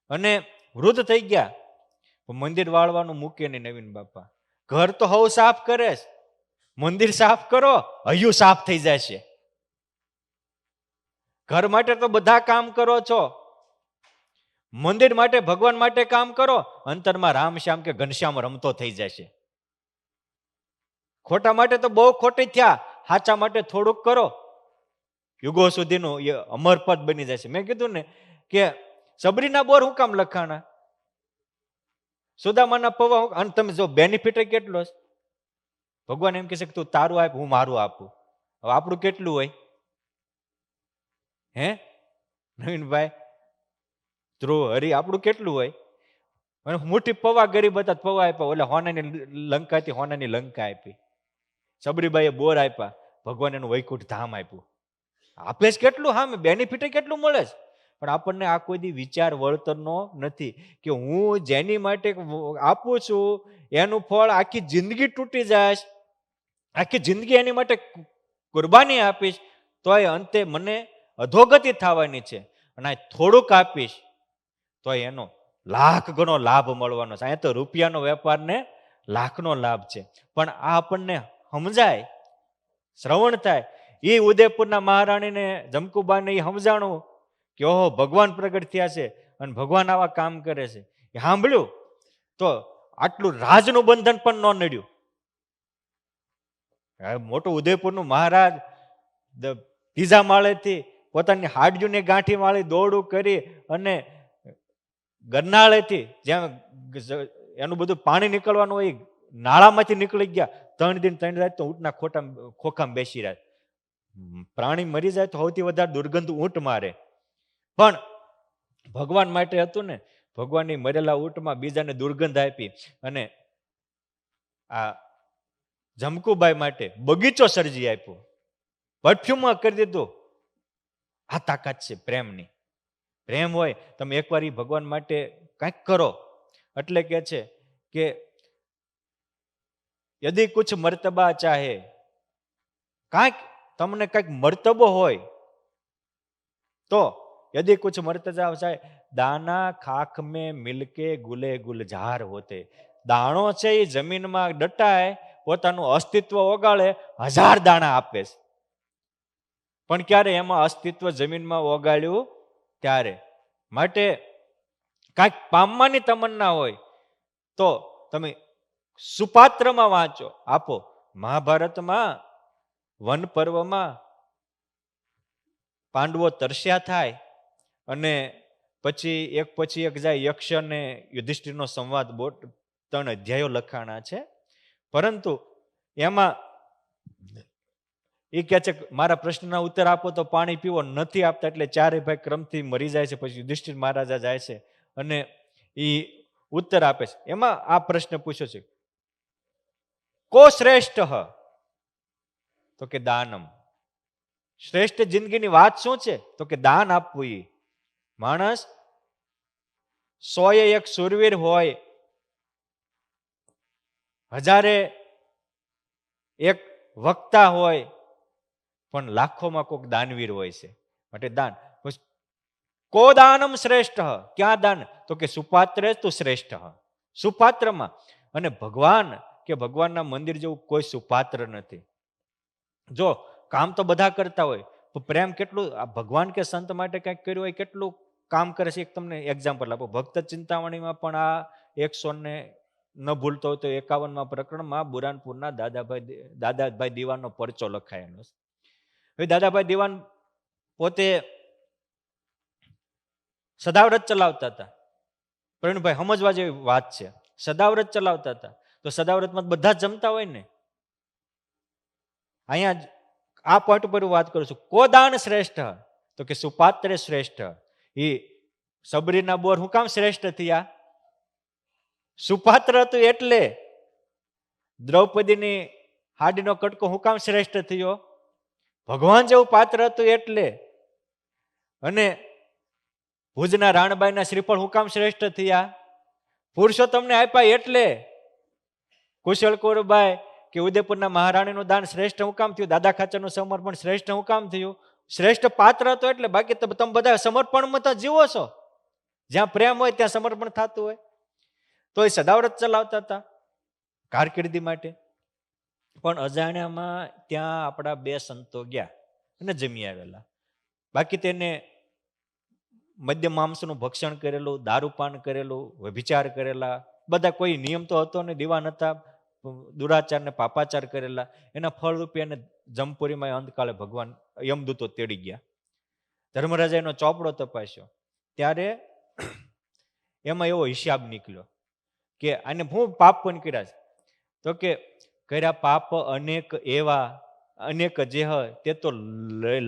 અને વૃદ્ધ થઈ ગયા, મંદિર વાળવાનું મૂકે નહીં નવીન બાપા. ઘર તો હવ સાફ કરે, મંદિર સાફ કરો, હૈયું સાફ થઈ જાય છે. ઘર માટે તો બધા કામ કરો છો, મંદિર માટે, ભગવાન માટે કામ કરો, અંતરમાં રામ શ્યામ કે ઘનશ્યામ રમતો થઈ જાય છે. ખોટા માટે તો બહુ ખોટી થયા, સાચા માટે થોડુંક કરો, યુગો સુધીનું એ અમરપદ બની જાય છે. મેં કીધું ને કે સબરીના બોર હું કામ લખાણા, સુદામાના પૌવા. અને તમે જો બેનિફિટ કેટલો છે. ભગવાન એમ કહે છે કે તું તારું આપ, હું મારું આપું. હવે આપણું કેટલું હોય? હે નવીનભાઈ, ધ્રુવ, હરી, આપણું કેટલું હોય? મોટી પૌવા ગરીબ હતા, પૌવા આપ્યા. ઓલા હોનાની લંકા હતી, હોનાની લંકા આપી. સબરીબાઈએ બોર આપ્યા, ભગવાન એનું વૈકુંઠ ધામ આપ્યું. આપે જ કેટલું, હા બેનિફિટ કેટલું મળે છે. પણ આપણને આ કોઈ દી વિચાર વળતરનો નથી કે હું જેની માટે આપું છું એનું ફળ આખી જિંદગી તૂટી જાય, આખી જિંદગી એની માટે કુરબાની આપીશ તોય અંતે મને અધોગતિ થવાની છે. અને આ થોડુંક આપીશ તો એનો લાખ ગણો લાભ મળવાનો છે. અહીંયા તો રૂપિયાનો વેપારને લાખનો લાભ છે. પણ આ આપણને સમજાય, શ્રવણ થાય. એ ઉદયપુરના મહારાણીને જમકુબાને એ સમજાણું કે ઓહો ભગવાન પ્રગટ થયા છે અને ભગવાન આવા કામ કરે છે. એ સાંભળ્યું તો આટલું રાજનું બંધન પણ ન નડ્યું. મોટું ઉદયપુરનું મહારાજ ત્રીજા માળેથી પોતાની હાડજુની ગાંઠી વાળી દોડું કરી અને ગરનાળેથી જ્યાં એનું બધું પાણી નીકળવાનું હોય નાળામાંથી નીકળી ગયા. 3 દિન 3 રાત તો ઊંટના ખોખામાં બેસી રહ્યા. પ્રાણી મરી જાય તો સૌથી વધારે દુર્ગંધ ઊંટ મારે. પણ ભગવાન માટે હતું ને, ભગવાનની મરેલા ઊંટમાં બીજાને દુર્ગંધ આપી. અને આ જમકુબાઈ માટે બગીચો સર્જી આપ્યો, પરફ્યુમમાં કરી દીધું. આ તાકાત છે પ્રેમની. પ્રેમ હોય તમે એકવાર એ ભગવાન માટે કંઈક કરો. એટલે કે છે કે યદિ કુછ મર્તબા ચાહે, કાંઈક તમને કંઈક મર્તબો હોય તો યદિ કુછ મર્તબા ચાહે, દાના ખાખ મેં મિલકે ગુલે ગુલઝાર હોતે. દાણો છે એ જમીનમાં દટાય, પોતાનું અસ્તિત્વ ઓગાળે, 1000 દાણા આપે છે. પણ ક્યારે એમાં અસ્તિત્વ જમીનમાં ઓગાળ્યું ત્યારે. માટે કાંઈક પામવાની તમન્ના હોય તો તમે સુપાત્રમાં વાંચો, આપો. મહાભારતમાં વન પર્વમાં પાંડવો તરસ્યા થાય અને પછી એક જાય યક્ષ અને યુધિષ્ઠિરનો સંવાદ, 3 અધ્યાયો લખાણા છે. પરંતુ એમાં એ કહે છે મારા પ્રશ્નના ઉત્તર આપો તો પાણી પીવો, નથી આપતા એટલે 4 ભાઈ ક્રમથી મરી જાય છે. પછી યુધિષ્ઠિર મહારાજા જાય છે અને એ ઉત્તર આપે છે. એમાં આ પ્રશ્ન પૂછ્યો છે, કો શ્રેષ્ઠ? તો કે દાનમ. શ્રેષ્ઠ જિંદગીની વાત શું છે? તો કે દાન આપવું. એ માણસ 100 શૂરવીર હોય, 1000 વક્તા હોય, પણ લાખોમાં કોઈક દાનવીર હોય છે. માટે દાન. કો દાનમ શ્રેષ્ઠ? ક્યાં દાન? તો કે સુપાત્રે તું શ્રેષ્ઠ. સુપાત્રમાં. અને ભગવાન કે ભગવાનના મંદિર જેવું કોઈ સુપાત્ર નથી. જો કામ તો બધા કરતા હોય, પ્રેમ કેટલું ભગવાન કે સંત માટે કંઈક કર્યું હોય, કેટલું કામ કરે છે. એક તમને એક્ઝામ્પલ આપો. ભક્ત ચિંતામણીમાં પણ આ 100 ન ભૂલતો હોય તો 51મા પ્રકરણમાં બુરાનપુરના દાદાભાઈ દીવાનનો પરચો લખાયેલો છે. હવે દાદાભાઈ દીવાન પોતે સદાવ્રત ચલાવતા હતા. પ્રવીણભાઈ સમજવા જેવી વાત છે. સદાવ્રત ચલાવતા હતા તો સદાવ્રતમાં બધા જમતા હોય ને. અહીંયા આ પોઈન્ટ ઉપર વાત કરું છું. કો દાન શ્રેષ્ઠ? તો કે સુપાત્રે શ્રેષ્ઠ. એ સબરીના બોર હું કામ શ્રેષ્ઠ થયા? સુપાત્ર હતું એટલે. દ્રૌપદીની હાડીનો કટકો હું કામ શ્રેષ્ઠ થયો? ભગવાન જેવું પાત્ર હતું એટલે. અને ભુજના રાણબાઈના શ્રીફળ હું કામ શ્રેષ્ઠ થયા? પુરુષોત્તમને આપ્યા એટલે. કુશળ કુરબાઈ કે ઉદયપુરના મહારાણીનું દાન શ્રેષ્ઠ હું કામ થયું? દાદા ખાચરનું સમર્પણ શ્રેષ્ઠ હું કામ થયું? શ્રેષ્ઠ પાત્ર હતો એટલે. બાકી તમે બધા સમર્પણમાં તો જીવો છો. જ્યાં પ્રેમ હોય ત્યાં સમર્પણ થતું હોય. તો એ સદાવ્રત ચલાવતા હતા કારકિર્દી માટે. પણ અજાણ્યામાં ત્યાં આપણા 2 સંતો ગયા અને જમી આવેલા. બાકી તેને મદ્ય માંસનું ભક્ષણ કરેલું, દારૂપાન કરેલું, વ્યભિચાર કરેલા, બધા કોઈ નિયમ તો હતો ને, દીવાન હતા, દુરાચાર ને પાપાચાર કરેલા. એના ફળરૂપે એને જમપુરીમાં અંતકાળે ભગવાન યમદૂતો તેડી ગયા. ધર્મરાજા એનો ચોપડો તપાસ્યો ત્યારે એમાં એવો હિસાબ નીકળ્યો કે આને હું પાપ પણ કર્યા છે. તો કે કર્યા પાપ અનેક એવા, અનેક જે હોય તે તો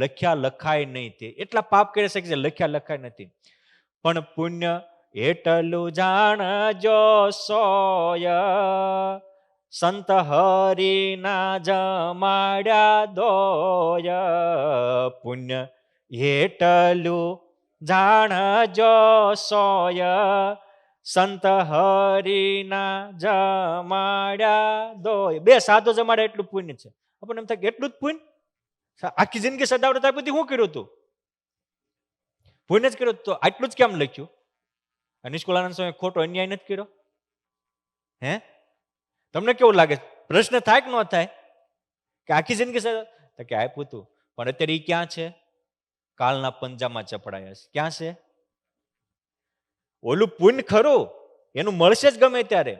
લખ્યા લખાય નહીં. તે એટલા પાપ કરી શકે છે લખ્યા લખાય નથી. પણ પુણ્ય એટલું જાણજો સોય, સંત હરિના જમાડ્યા દોય. પુણ્ય એટલું જાણજો સોય, સંત હરિના જમાડ્યા દોય. 2 સાધુ જમાડ્યા એટલું પુણ્ય છે. આપણને એમ થાય કે એટલું જ પુણ્ય? આખી જિંદગી સદાવ્રત આપી હતી, શું કર્યું હતું? પુણ્ય જ કર્યું. તો આટલું જ કેમ લખ્યું? નિષ્કુળાનંદ સ્વામી ખોટો અન્યાય નથી કર્યો? હે, તમને કેવું લાગે? પ્રશ્ન થાય કે ન થાય કે આખી જિંદગી તો કે આપ્યું હતું, પણ અત્યારે એ ક્યાં છે? કાળના પંજામાં ચપડાયા છે. ક્યાં છે? ઓલું પુણ્ય ખરું, એનું મળશે જ ગમે ત્યારે,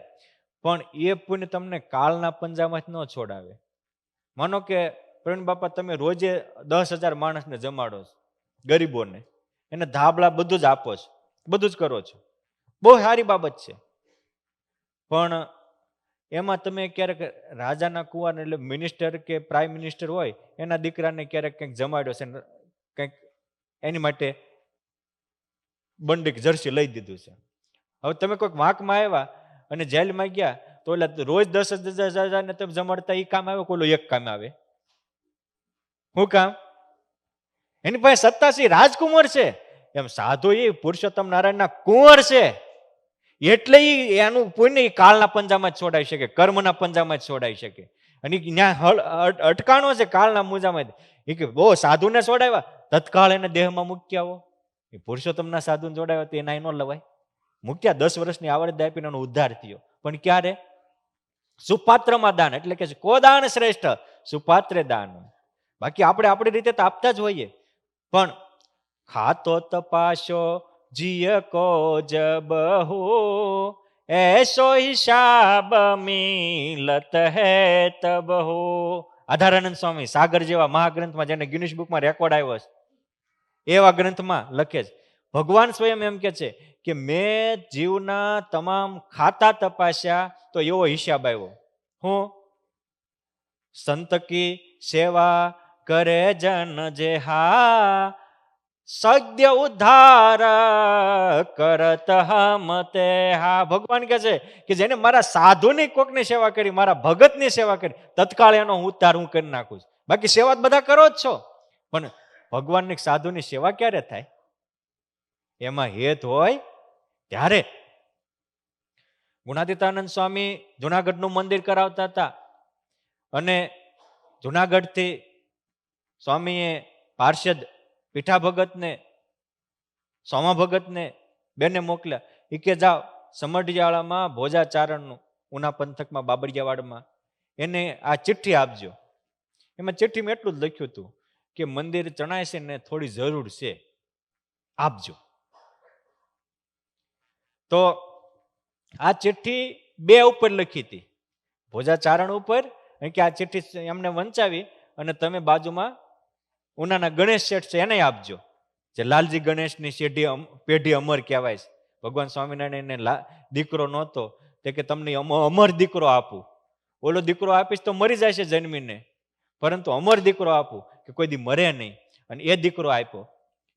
પણ એ પુણ્ય તમને કાળના પંજામાં જ ન છોડાવે. માનો કે પ્રવીણ બાપા તમે રોજે 10,000 માણસને જમાડો છો, ગરીબોને, એને ધાબળા બધું જ આપો છો, બધું જ કરો છો, બહુ સારી બાબત છે. પણ એમાં તમે ક્યારેક રાજાના કુંવારને, એટલે મિનિસ્ટર કે પ્રાઇમ મિનિસ્ટર હોય, એના દીકરાને ક્યારેક કંઈક જમાડ્યો છે, કંઈક એની માટે બંડી જર્સી લઈ દીધું છે. હવે તમે કોઈક વાંકમાં આવ્યા અને જેલમાં ગયા તો એટલે રોજ 10,000 ને તમે જમાડતા એ કામ આવે? કોલો એક કામ આવે? શું કામ? એની પાસે સત્તા છે, રાજકુમાર છે. એમ સાધુ એ પુરુષોત્તમ નારાયણના કુંવર છે, એટલે એનું પુણ્ય કાળના પંજામાં જ છોડાઈ શકે, કર્મના પંજામાં જ છોડાઈ શકે. અને ત્યાં અટકાણો છે કાળના મુજામાં. એ કે બહુ સાધુને છોડાવ્યા, તત્કાળ એને દેહમાં મૂકી આવો. એ પુરુષોત્તમના સાધુને જોડાવ્યા તો એના ન લવાય. મૂક્યા, 10 વર્ષની આવડત આપીને એનો ઉદ્ધાર થયો. પણ ક્યારે? સુપાત્રમાં દાન. એટલે કે કો દાન શ્રેષ્ઠ? સુપાત્રે દાન. બાકી આપણે આપણી રીતે તો આપતા જ હોઈએ, પણ ખાતો તપાસો જીય કો જબહુ, ऐसो हिसाब मिलत है तब हो. આધારાનંદ સ્વામી સાગર જેવા મહાગ્રંથમાં, જેને ગિનિસ બુકમાં રેકોર્ડ આવ્યો છે, એવા ગ્રંથમાં લખે છે, ભગવાન સ્વયં એમ કે છે કે મેં જીવના તમામ ખાતા તપાસ્યા તો એવો હિસાબ આવ્યો. હું સંત કી સેવા કરે જન જેહા, સદ્ય ઉદ્ધાર કરત હમતે હા. ભગવાન કહે છે કે જેને મારા સાધુની કોકની સેવા કરી, મારા ભગતની સેવા કરી, તત્કાળ એનો ઉદ્ધાર હું કરી નાખું છું. બાકી સેવા બધા કરો જ છો, પણ ભગવાનની સાધુની સેવા ક્યારે થાય? એમાં હેત હોય ત્યારે. ગુણાતીતાનંદ સ્વામી જુનાગઢનું મંદિર કરાવતા હતા, અને જુનાગઢથી સ્વામીએ પાર્ષદ પીઠા ભગતને, સોમા ભગતને બેને મોકલ્યા. એ કે જાઓ સમઢિયાળામાં ભોજાચારણનું, ઉના પંથકમાં બાબરિયાવાડમાં, એને આ ચિઠ્ઠી આપજો. એમાં ચિઠ્ઠીમાં એટલું જ લખ્યું હતું કે મંદિર ચણાય છે ને થોડી જરૂર છે, આપજો. તો આ ચિઠ્ઠી બે ઉપર લખી હતી, ભોજાચારણ ઉપર, કે આ ચિઠ્ઠી એમને વંચાવી અને તમે બાજુમાં ઉનાના ગણેશ શેઠ છે એને આપજો, જે લાલજી ગણેશની પેઢી અમર કહેવાય છે. ભગવાન સ્વામિનારાયણને દીકરો નહોતો, તે કે તમને અમર દીકરો આપું. ઓલો દીકરો આપીશ તો મરી જાય છે જન્મીને, પરંતુ અમર દીકરો આપું કે કોઈ દી મરે નહીં. અને એ દીકરો આપ્યો,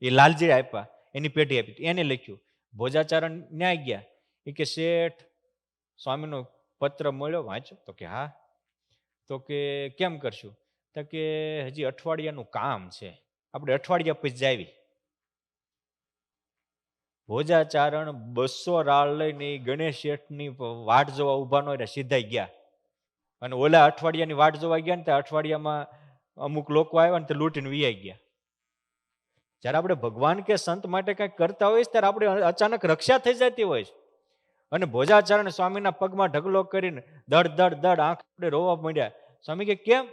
એ લાલજી આપ્યા, એની પેઢી આપી. એને લખ્યું. ભોજાચારણ ન્યાય ગયા, એ કે શેઠ સ્વામીનો પત્ર મળ્યો, વાંચો? તો કે હા. તો કે કેમ કરશું? તો કે હજી અઠવાડિયાનું કામ છે, આપણે અઠવાડિયા પછી જાવી. ભોજાચારણ 200 રાળ લઈને ગણેશ શેઠની વાટ જોવા ઉભા ન રહ્યા, સીધા ગયા. અને ઓલા અઠવાડિયાની વાટ જોવા ગયા ને, તે અઠવાડિયામાં અમુક લોકો આવ્યા ને તે લૂંટીને વિયાઈ ગયા. જ્યારે આપણે ભગવાન કે સંત માટે કંઈક કરતા હોઈએ ત્યારે આપણે અચાનક રક્ષા થઈ જતી હોય છે. અને ભોજાચારણ સ્વામીના પગમાં ઢગલો કરીને દડ દડ દડ આંખ આપણે રોવા માંડ્યા. સ્વામી કે કેમ?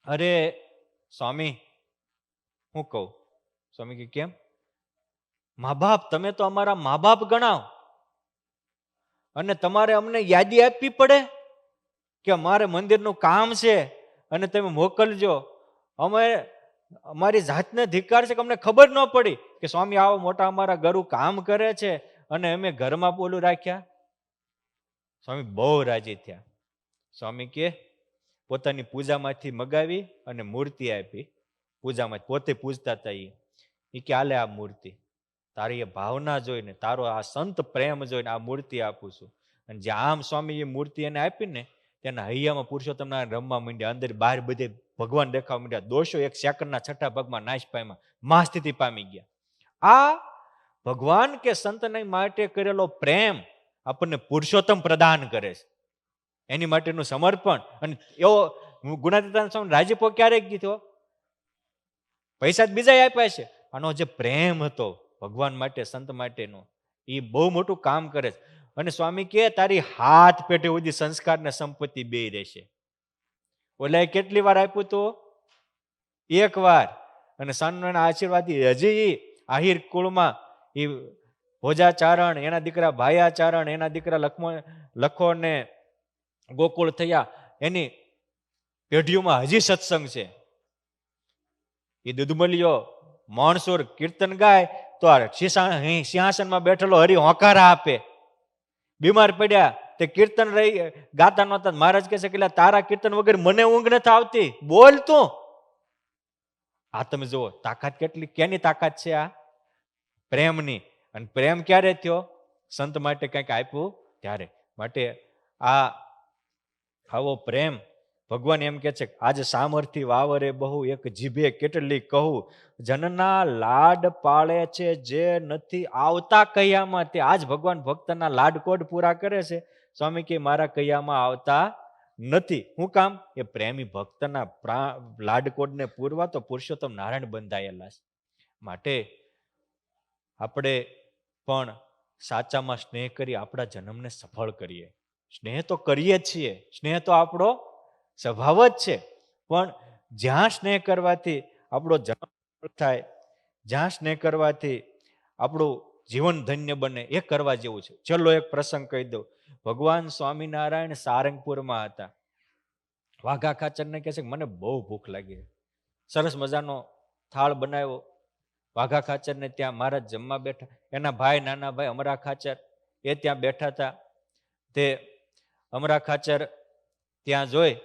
અરે સ્વામી હું કહું? સ્વામી કે કેમ? મા બાપ, તમે તો અમારા મા બાપ ગણાવ, અને તમારે અમને યાદી આપવી પડે કે અમારે મંદિરનું કામ છે અને તમે મોકલજો. અમારી જાતને ધિક્કાર છે કે અમને ખબર ન પડી કે સ્વામી આવો મોટા અમારા ગરુ કામ કરે છે અને અમે ઘરમાં બોલું રાખ્યા. સ્વામી બહુ રાજી થયા. સ્વામી કે પોતાની પૂજામાંથી મગાવી અને મૂર્તિ આપી. પૂજામાં પોતે પૂજતા હતા એ કે આલે આ મૂર્તિ, તારી એ ભાવના જોઈને, તારો આ સંત પ્રેમ જોઈને આ મૂર્તિ આપું છું. અને જે આમ સ્વામી એ મૂર્તિ એને આપીને તેના હૈયામાં પુરુષોત્તમ રમવા માંડ્યા, અંદર બહાર બધે ભગવાન દેખાવા માંડ્યા. દોષો 1 સેકન્ડના છઠ્ઠા ભાગમાં નાશ પામ્યા, મહાસ્થિતિ પામી ગયા. આ ભગવાન કે સંતને માટે કરેલો પ્રેમ આપણને પુરુષોત્તમ પ્રદાન કરે છે, એની માટેનું સમર્પણ. અને એવો ગુણાતીતાનંદ સ્વામી રાજીપો ક્યારે કીધો? પૈસા બીજા આપ્યા છે, આનો જે પ્રેમ હતો ભગવાન માટે, સંત માટેનો, એ બહુ મોટું કામ કરે છે. અને સ્વામી કે તારી હાથ પેટે સુધી સંસ્કાર ને સંપત્તિ બે રહેશે. ઓલાએ કેટલી વાર આપ્યું તો? 1 વાર. અને સાનના આશીર્વાદ હજી આહિર કુળમાં એ ભોજાચારણ, એના દીકરા ભાયાચારણ, એના દીકરા લખો ને ગોકુળ થયા, એની પેઢીઓમાં હજી સત્સંગ છે. એ દુધમલિયો મોણસુર કીર્તન ગાય તો સિંહાસનમાં બેઠેલો હરિ હોંકારા આપે. બીમાર પડ્યા તે કીર્તન રહી ગાતા નહોતા, મહારાજ કહે છે કે તારા કીર્તન વગર મને ઊંઘ નથી આવતી, બોલ તું. આ તમે જુઓ તાકાત કેટલી, કેની તાકાત છે? આ પ્રેમની. અને પ્રેમ ક્યારે થયો? સંત માટે કંઈક આપ્યું ત્યારે. માટે આવો પ્રેમ ભગવાન એમ કે છે, આજ સામર્થ્ય વાવરે બહુ, એક જીભે કેટલી કહું, જનના લાડ પાળે છે જે નથી આવતા કૈયામાં તે. આજ ભગવાન ભક્તના લાડકોડ પૂરા કરે છે. સ્વામી કે મારા કૈયામાં આવતા નથી. શું કામ? એ પ્રેમી ભક્તના લાડકોડને પૂરવા તો પુરુષોત્તમ નારાયણ બંધાયેલા છે. માટે આપણે પણ સાચામાં સ્નેહ કરી આપણા જન્મને સફળ કરીએ. સ્નેહ તો કરીએ જ છીએ, સ્નેહ તો આપણો સ્વભાવ જ છે. પણ જ્યાં સ્નેહ કરવાથી આપણો જન્મ થાય, જ્યાં સ્નેહ કરવાથી આપણું જીવન ધન્ય બને એ કરવા જેવું છે. ચલો એક પ્રસંગ કહી દઉં. ભગવાન સ્વામિનારાયણ સારંગપુરમાં હતા. વાઘા ખાચરને કહે છે કે મને બહુ ભૂખ લાગી. સરસ મજાનો થાળ બનાવ્યો. વાઘા ખાચરને ત્યાં મહારાજ જમવા બેઠા. એના ભાઈ, નાના ભાઈ અમરા ખાચર એ ત્યાં બેઠા હતા. તે અમરા ખાચર ત્યાં જોઈ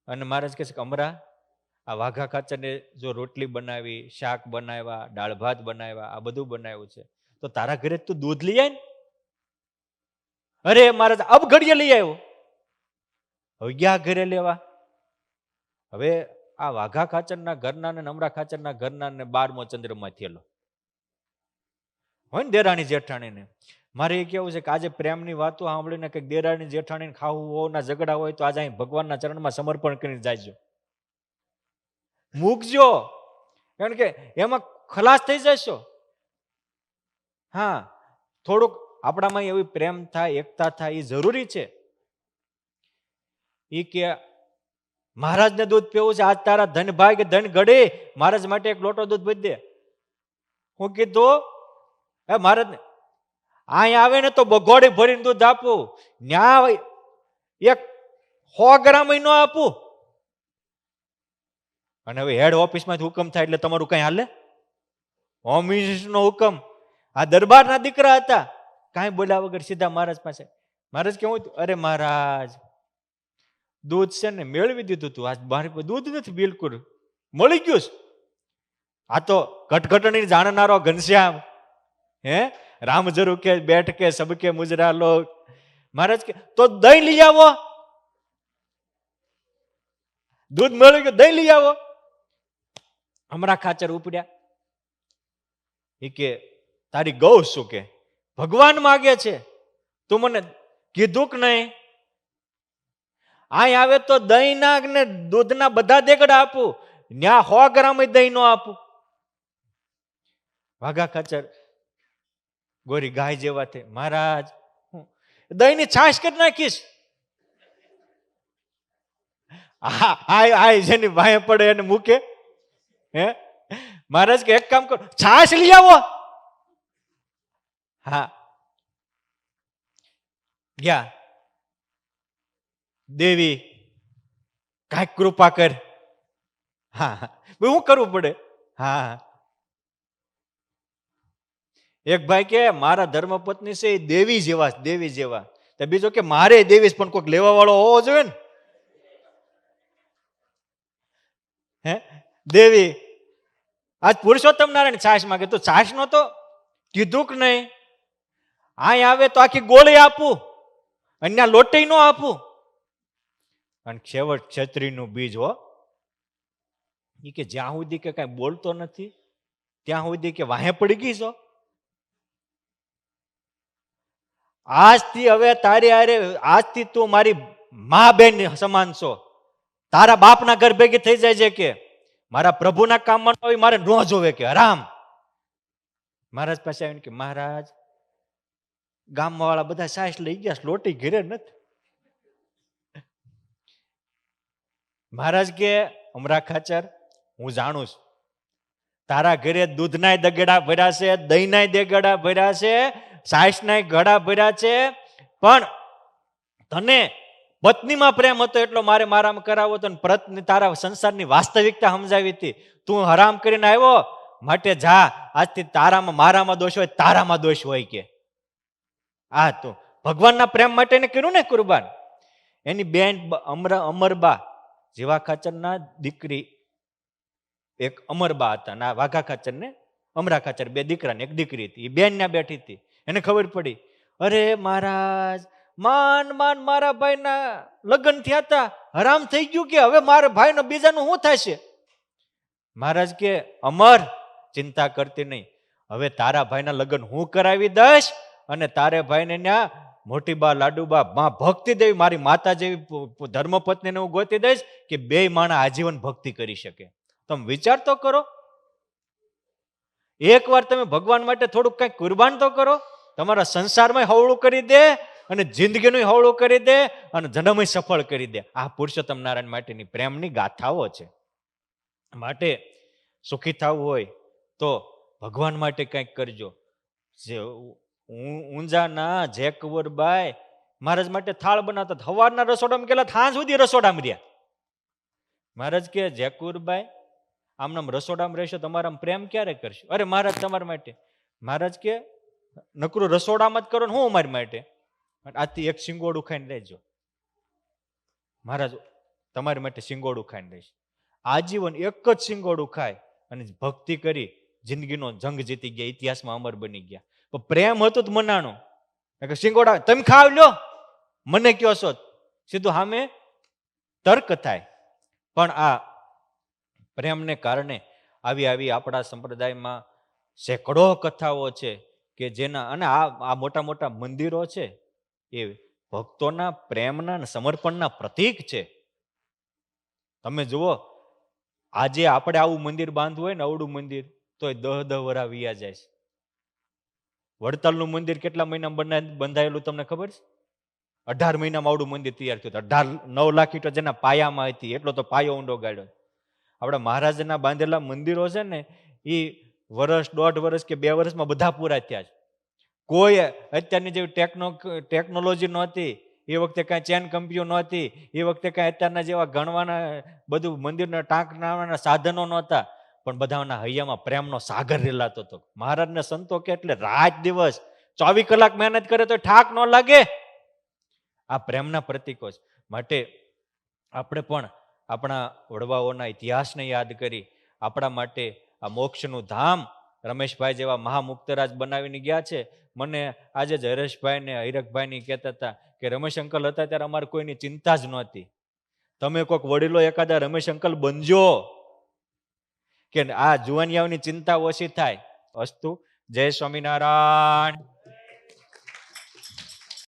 અને મહારાજ કહે છે કે અમરા, આ વાઘા ખાચરને જો રોટલી બનાવી, શાક બનાવ્યા, દાળ ભાત બનાવ્યા, આ બધું બનાવ્યું છે, તો તારા ઘરે તું દૂધ લઈ આય ને. અરે મહારાજ અબ ઘડીએ લઈ આવ્યો. હવે ગયા ઘરે લેવા. હવે આ વાઘા ખાચરના ઘરના ને અમરા ખાચરના ઘરના ને 12મો ચંદ્રમાં થયેલો હોય ને દેરાણી જેઠાણીને. મારે એ કેવું છે કે આજે પ્રેમની વાતો સાંભળીને કંઈક દેરાણી જેઠાણીને ખાવું હોના ઝઘડા હોય તો આજે અહીં ભગવાનના ચરણમાં સમર્પણ કરીને જાયજો, મૂકજો, કારણ કે એમાં ખલાસ થઈ જશો. હા, થોડુંક આપણામાં એવી પ્રેમ થાય, એકતા થાય એ જરૂરી છે. એ કે મહારાજને દૂધ પીવું છે, આજ તારા ધન ભાઈ કે ધન ઘડી, મહારાજ માટે એક લોટો દૂધ ભરી દે. હું કીધું હે મહારાજને અહીંયા આવે ને તો બગોડી ભરીને દૂધ આપું, ન્યા એક 100 ગ્રામ ન આપું. અને હવે હેડ ઓફિસમાંથી હુકમ થાય એટલે તમારું કઈ હાલે? હોમ મિનિસ્ટરનો હુકમ. આ દરબારના દીકરા હતા, કાંઈ બોલ્યા વગર સીધા મહારાજ પાસે. મહારાજ કેવું, અરે મહારાજ દૂધ છે ને મેળવી દીધું તું, આજ મારી દૂધ નથી બિલકુલ, મળી ગયું. આ તો ઘટઘટણી જાણનારો ઘનશ્યામ, હે રામ જરૂ કે બેઠ કે સબકે મુજરા લો. મહારાજ કે તો દહીં લઈ આવો. દૂધ મળી ગયું, દહીં લઈ આવો. હમણાં ખાચર ઉપડ્યા. એ કે તારી ગૌ શું કે ભગવાન માગે છે, તું મને કીધું કે નહીં? અહીં આવે તો દહીં ના ને દૂધના બધા દેગડા આપું, ન્યા 100 ગ્રામ દહીં નો આપું. વાઘા ખાચર ગોરી ગાય જેવા છે, મહારાજ દહીં ની છાશ કરી નાખીશ. જેની ભાઈ પડે એને મૂકે. હે મહારાજ કે એક કામ કરો, છાશ લઈ આવો. હા, ગયા. દેવી કાંઈક કૃપા કર. હા, શું કરવું પડે? હા, એક ભાઈ કે મારા ધર્મપત્ની છે એ દેવી જેવા, દેવી જેવા. તો બીજો કે મારે દેવી પણ કોઈક લેવા વાળો હોવો જોઈએ ને. હે દેવી આજ પુરુષોત્તમ નારાયણ છાશ માંગે, તો છાશ નો તો કીધું કે નહીં? અહીં આવે તો આખી ગોળી આપું, અન્ય લોટી નો આપું. અને છેવટ ક્ષત્રિયનું બીજ હો. એ કે જ્યાં સુધી કે કઈ બોલતો નથી ત્યાં સુધી કે વાહે પડી ગઈ છો. આજથી હવે તારી હારે, આજથી તું મારી મા બેન સમાન છો. તારા બાપના ઘર ભેગી થઈ જાય છે કે મારા પ્રભુના કામમાં ન હોય, મારે ન જોવે કે હરામ. મહારાજ પાસે આવીને કે મહારાજ ગામમાં વાળા બધા સાસ લઈ ગયા, લોટી ઘેરે નથી. મહારાજ કે અમરા ખાચર હું જાણું છું, તારા ઘરે દૂધના દગડા ભર્યા છે, દહીંના દગડા ભર્યા છે, સાસના ઘડા ભર્યા છે, પણ તને પત્નીમાં પ્રેમ હતો એટલો મારે મારામાં કરાવો હતો, પત્ની તારા સંસારની વાસ્તવિકતા સમજાવી હતી. તું હરામ કરીને આવ્યો, માટે જા, આજથી તારામાં મારામાં દોષ હોય, તારામાં દોષ હોય કે. આ તું ભગવાનના પ્રેમ માટે કર્યું ને કુરબાન. એની બેન અમરબા જેવા ખાચરના દીકરી એક અમરબા હતા, ના વાઘા ખાચર ને અમરા ખાચર, બે દીકરા ને એક દીકરી હતી. એ બેન ના બેઠી હતી, એને ખબર પડી, અરે મહારાજ માન માન મારા ભાઈના લગ્ન થયા હતા, હરામ થઈ ગયું કે હવે મારા ભાઈનો બીજાનું શું થશે? મહારાજ કે અમર ચિંતા કરતી નહીં, હવે તારા ભાઈના લગ્ન હું કરાવી દઈશ અને તારે ભાઈને ત્યાં મોટી બા લાડુબા માં ભક્તિ દેવી મારી માતા જેવી ધર્મપત્નીને હું ગોતી દઈશ કે બે માણા આજીવન ભક્તિ કરી શકે. તમે વિચાર તો કરો, એકવાર તમે ભગવાન માટે થોડુંક કંઈક કુરબાન તો કરો. તમારા સંસારમાં હવળું કરી દે અને જિંદગીનું હવળું કરી દે અને જન્મ સફળ કરી દે. આ પુરુષોત્તમ નારાયણ માટેની પ્રેમની ગાથાઓ છે. માટે સુખી થવું હોય તો ભગવાન માટે કંઈક કરજો. જે ઊંઝાના જેકવરબાઈ મહારાજ માટે થાળ બનાવતા, સવારના રસોડામાં ગયેલા, સાંજ સુધી રસોડામાં રહ્યા. મહારાજ કે જેકુરબાઈ આમનામ રસોડામાં રહેશો, તમારા પ્રેમ ક્યારે કરશો? અરે મહારાજ તમારા માટે. મહારાજ કે નકરું રસોડામાં જ કરો ને હું અમારી માટે? આજથી એક સિંગોડું ખાઈને રહેજો. મહારાજ તમારી માટે સિંગોડું ખાઈને રહીશ. આજીવન એક જ સિંગોડું ખાય અને ભક્તિ કરી જિંદગીનો જંગ જીતી ગયા, ઇતિહાસમાં અમર બની ગયા. પણ પ્રેમ હતું જ મનાણો. સિંગોડા તમે ખાવ લ્યો, મને કયો છો, સીધું સામે તર્ક થાય. પણ આ પ્રેમને કારણે આવી આપણા સંપ્રદાયમાં સેંકડો કથાઓ છે કે જેના, અને આ મોટા મોટા મંદિરો છે એ ભક્તોના પ્રેમના અને સમર્પણના પ્રતીક છે. તમે જુઓ, આજે આપણે આવું મંદિર બાંધવું હોય ને, અવડું મંદિર, તો 10 વરા વિયા જાય છે. વડતાલનું મંદિર કેટલા મહિનામાં બંધાયેલું તમને ખબર છે? 18 મહિનામાં આવડું મંદિર તૈયાર થયું. 9 લાખ ઈંટો જેના પાયામાં હતી, એટલો તો પાયો ઊંડો ગાળ્યો. આપણા મહારાજના બાંધેલા મંદિરો છે ને, એ વર્ષ, 1.5 વર્ષ કે 2 વર્ષમાં બધા પૂરા થયા છે. કોઈ અત્યારની જેવી ટેકનોલોજી નહોતી, એ વખતે કાંઈ ચેન કંપનીઓ નહોતી, એ વખતે કાંઈ અત્યારના જેવા ગણવાના બધું મંદિરના ટાંકના સાધનો નહોતા, પણ બધાના હૈયામાં પ્રેમનો સાગર રેલાતો હતો. મહારાજને સંતો કે એટલે રાત દિવસ 24 કલાક મહેનત કરે તો ઠાક ન લાગે. આ પ્રેમના પ્રતીકો છે. માટે આપણે પણ આપણા વડવાઓના ઇતિહાસને યાદ કરી આપણા માટે આ મોક્ષનું ધામ રમેશભાઈ જેવા મહામુક્તરાજ બનાવીને ગયા છે. મને આજે જ હરેશભાઈ ને હિરકભાઈ કહેતા હતા કે રમેશ અંકલ હતા ત્યારે અમારે કોઈની ચિંતા જ નહોતી. તમે કોઈક વડીલો એકાદા રમેશ અંકલ બનજો કે આ જુવાનિયાઓની ચિંતા ઓછી થાય. અસ્તુ. જય સ્વામિનારાયણ.